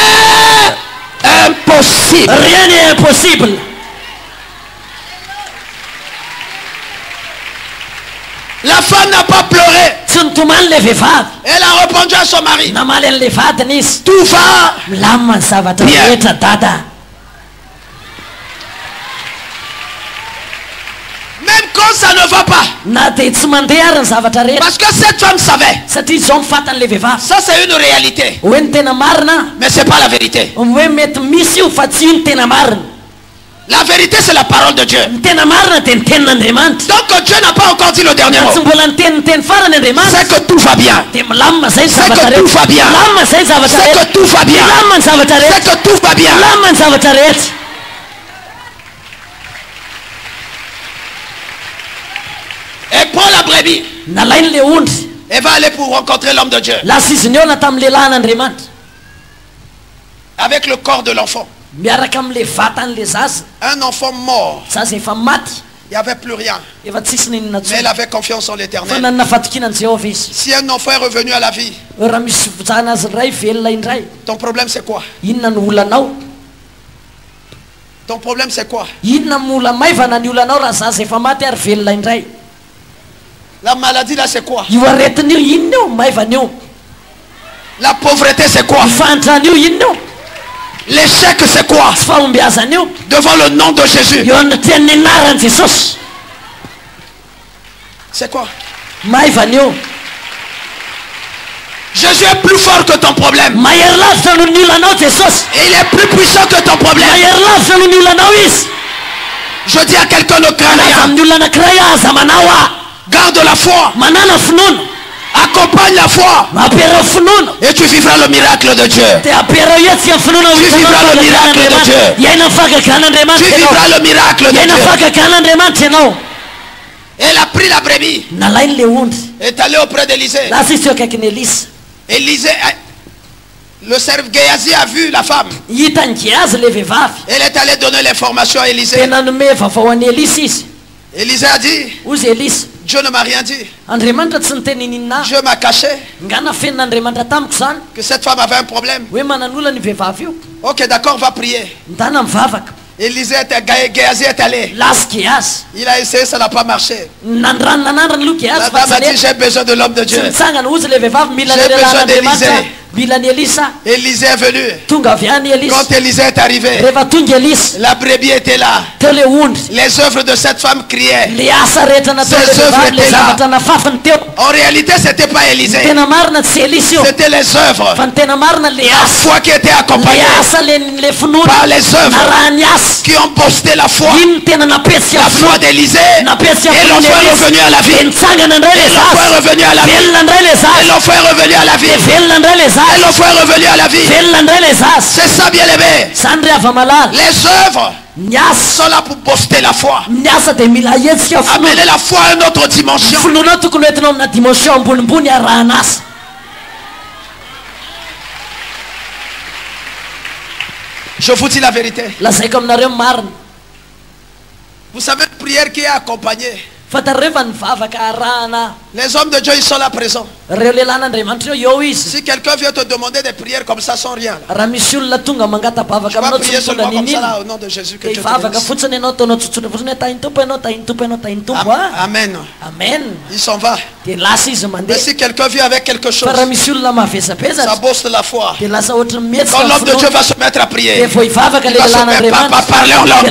S2: impossible.
S1: Rien n'est impossible.
S2: La femme n'a pas pleuré. Elle a répondu à son mari. Tout va bien. Même quand ça ne va pas. Parce que cette femme savait. Ça c'est une réalité. Mais ce n'est pas la vérité. La vérité c'est la parole de Dieu. Donc Dieu n'a pas encore dit le dernier mot. C'est que tout va bien. C'est que tout va bien. C'est que tout va bien. C'est que tout va bien. Et prend la brebis. Et va aller pour rencontrer l'homme de Dieu. Avec le corps de l'enfant. Un enfant mort. Il n'y avait plus rien. Mais elle avait confiance en l'Éternel. Si un enfant est revenu à la vie, ton problème c'est quoi? Ton problème c'est quoi? La maladie là c'est quoi? La pauvreté c'est quoi? L'échec c'est quoi? Devant le nom de Jésus. C'est quoi? Jésus est plus fort que ton problème. Et il est plus puissant que ton problème. Je dis à quelqu'un, ne crains rien. Garde la foi. Accompagne la foi. Et tu vivras le miracle de Dieu. Tu vivras le miracle de Dieu. Tu vivras le miracle de Dieu. Elle a pris la brebis. Est allée auprès d'Élisée. Élisée, le serveur Géasi a vu la femme. Elle est allée donner l'information à Élisée. Élisée a dit, Dieu ne m'a rien dit. Dieu m'a caché que cette femme avait un problème. Ok, d'accord, va prier. Élisée Géasi est allé. Il a essayé, ça n'a pas marché. La dame a dit, j'ai besoin de l'homme de Dieu. J'ai besoin d'Élisée. Élisée est venu. Quand Élisée est arrivé, la brebis était là. Les œuvres de cette femme criaient. Ses œuvres étaient là. En réalité, ce n'était pas Élisée. C'était les œuvres. La foi qui était accompagnée par les œuvres qui ont boosté la foi. La foi d'Élisée. Et l'enfant est revenu à la vie. Et l'enfant est revenu à la vie. Et l'enfant est revenu à la vie. Et l'enfant est revenu à la vie. C'est ça, bien aimé. Les œuvres sont là pour booster la foi. Amener la foi à une autre dimension. Je vous dis la vérité. Vous savez, une prière qui est accompagnée Les hommes de Dieu, ils sont là présents. Si quelqu'un vient te demander des prières comme ça sans rien, je vais prier seulement comme ça là, au nom de Jésus, que Dieu te bénisse. Amen. Il s'en va. Mais si quelqu'un vient avec quelque chose, ça bosse la foi. Quand l'homme de Dieu va se mettre à prier, il va se mettre à parler en langue.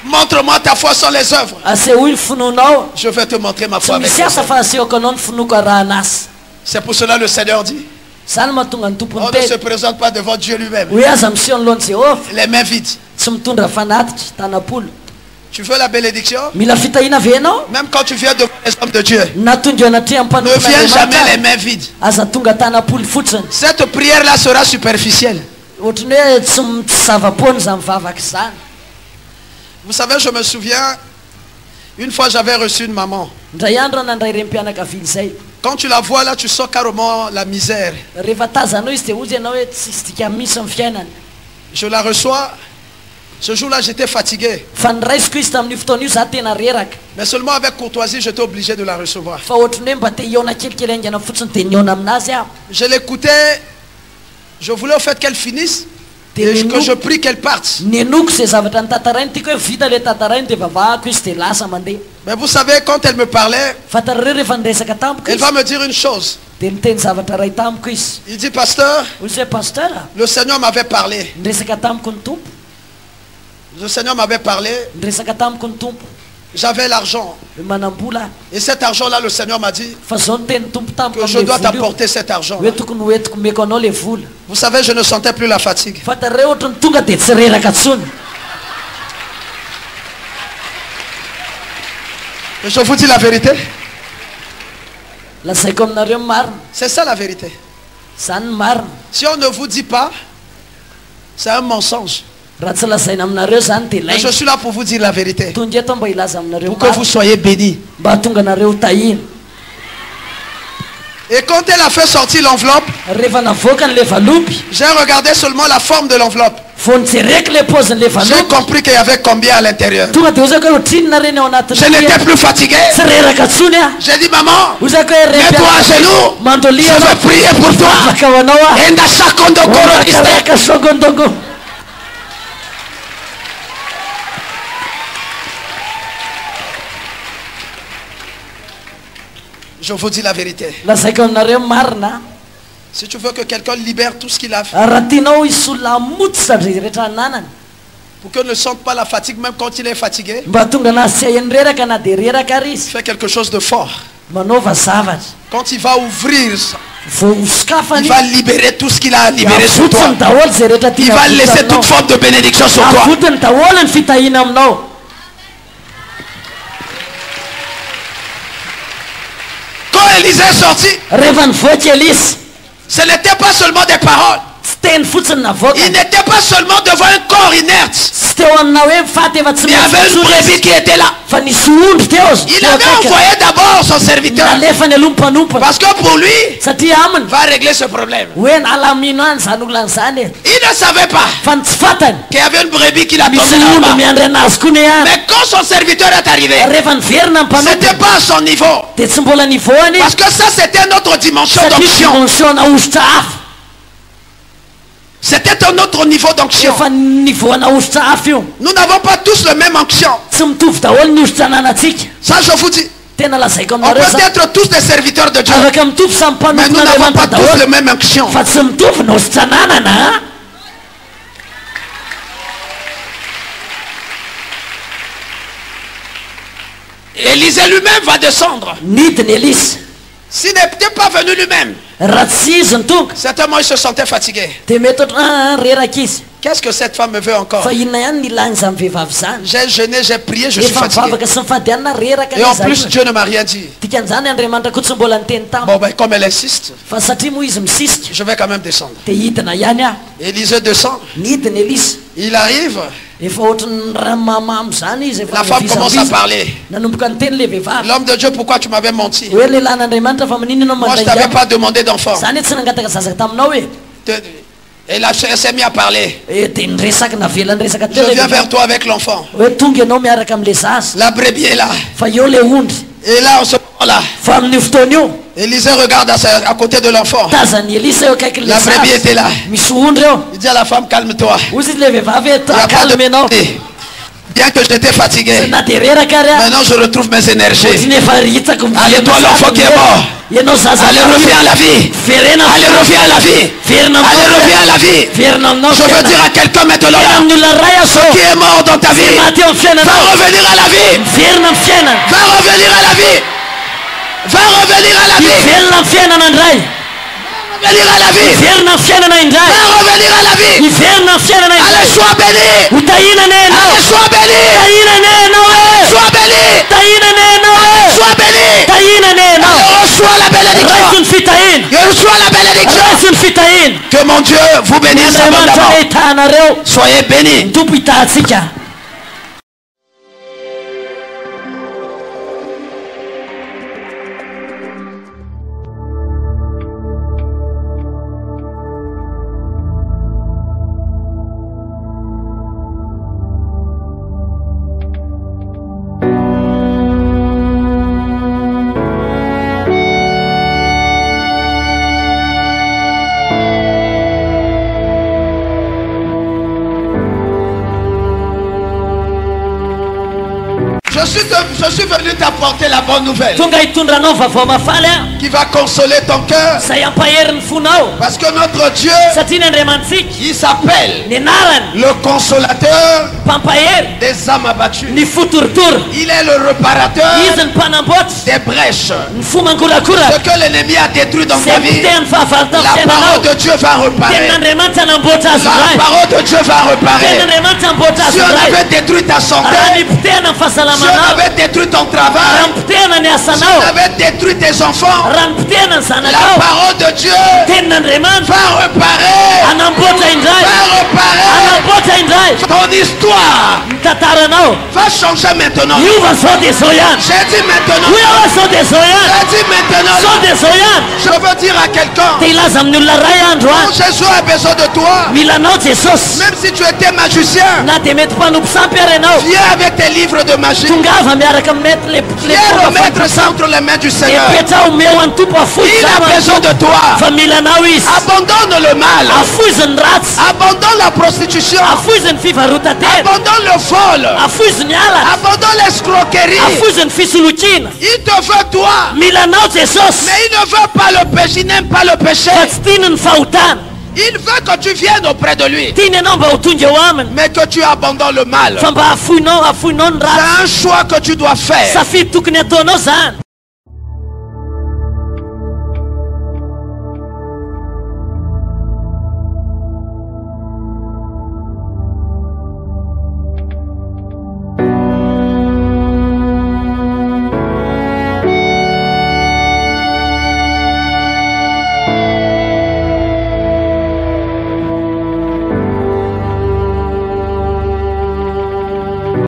S2: Montre-moi ta foi sans les œuvres. Je vais te montrer ma foi avec les œuvres. C'est pour cela le Seigneur dit, on ne se présente pas devant Dieu lui-même les mains vides. Tu veux la bénédiction? Même quand tu viens devant les hommes de Dieu, ne viens jamais les mains vides. Cette prière-là sera superficielle. Vous savez, je me souviens, une fois j'avais reçu une maman. Quand tu la vois là, tu sens carrément la misère. Je la reçois. Ce jour-là, j'étais fatigué. Mais seulement avec courtoisie, j'étais obligé de la recevoir. Je l'écoutais. Je voulais au fait qu'elle finisse. Et que je prie qu'elle parte. Mais vous savez, quand elle me parlait, elle va me dire une chose. Il dit, pasteur, le Seigneur m'avait parlé. Le Seigneur m'avait parlé. J'avais l'argent. Et cet argent-là, le Seigneur m'a dit que je dois t'apporter cet argent. Vous savez, je ne sentais plus la fatigue. Et je vous dis la vérité. C'est ça la vérité. Si on ne vous dit pas, c'est un mensonge. Mais je suis là pour vous dire la vérité, pour que vous soyez bénis. Et quand elle a fait sortir l'enveloppe, j'ai regardé seulement la forme de l'enveloppe. J'ai compris qu'il y avait combien à l'intérieur. Je n'étais plus fatigué. J'ai dit, maman, mets-toi à genoux. Je vais prier pour toi. Je vous dis la vérité. Si tu veux que quelqu'un libère tout ce qu'il a fait, pour qu'il ne sente pas la fatigue même quand il est fatigué, fais quelque chose de fort. Quand il va ouvrir, il va libérer tout ce qu'il a libéré sur toi. Il va laisser toute forme de bénédiction sur toi. Quand Élisée est sorti, ce n'était pas seulement des paroles. Il n'était pas seulement devant un corps inerte. Il y avait une brebis qui était là. Il avait envoyé d'abord son serviteur. Parce que pour lui, il va régler ce problème. Il ne savait pas qu'il y avait une brebis qui l'attendait là-bas. Mais quand son serviteur est arrivé, ce n'était pas à son niveau. Parce que ça, c'était notre dimension d'onction. C'était un autre niveau d'onction. Nous n'avons pas tous le même onction. Ça, je vous dis. On peut être tous des serviteurs de Dieu, mais nous n'avons pas tous le même onction. Élisée lui-même va descendre. S'il n'était pas venu lui-même, certainement il se sentait fatigué. Qu'est-ce que cette femme me veut encore? J'ai jeûné, j'ai prié, je suis fatigué. Et en plus, Dieu ne m'a rien dit. Bon, ben, comme elle insiste, je vais quand même descendre. Élisée descend. Il arrive. La femme commence à parler. L'homme de Dieu, pourquoi tu m'avais menti? Moi, je ne t'avais pas demandé d'enfant. Et la chair s'est mise à parler. Je viens vers toi avec l'enfant. La brebis est là. Et là, en ce moment-là, Élisée regarde à côté de l'enfant. La brebis était là. Il dit à la femme, calme-toi. Bien que j'étais fatigué, maintenant je retrouve mes énergies. Allez, toi l'enfant qui est mort, allez, reviens à la vie. Allez, reviens à la vie. Allez, reviens à la vie. Je veux dire à quelqu'un maintenant là, ce qui est mort dans ta vie va revenir à la vie. Va revenir à la vie. Va revenir à la vie. Revenir à la vie. Va revenir à la vie. Allez, sois béni. Allez, sois béni. Sois béni. Sois béni. Allez, reçois la bénédiction. Reçois la bénédiction. Que mon Dieu vous bénisse abondamment. Soyez bénis. Je suis venu t'apporter la bonne nouvelle qui va consoler ton cœur. Parce que notre Dieu, il s'appelle le consolateur des âmes abattues. Il est le réparateur des brèches. Ce que l'ennemi a détruit dans ta vie, la parole de Dieu va réparer. La parole de Dieu va réparer. Si on avait détruit ta santé, si on avait détruit ton travail, si on avait détruit tes enfants, la parole de Dieu va réparer. Ton histoire va changer maintenant. J'ai dit maintenant. Je veux dire à quelqu'un, quand Jésus a besoin de toi, même si tu étais magicien, viens avec tes livres de magie. Viens remettre ça entre les mains du Seigneur. Il a besoin de toi. Abandonne le mal. Abandonne la prostitution. Abandonne le vol. Abandonne l'escroquerie. Il te veut toi. Mais il ne veut pas le péché. Il n'aime pas le péché. Il veut que tu viennes auprès de lui, mais que tu abandonnes le mal. C'est un choix que tu dois faire.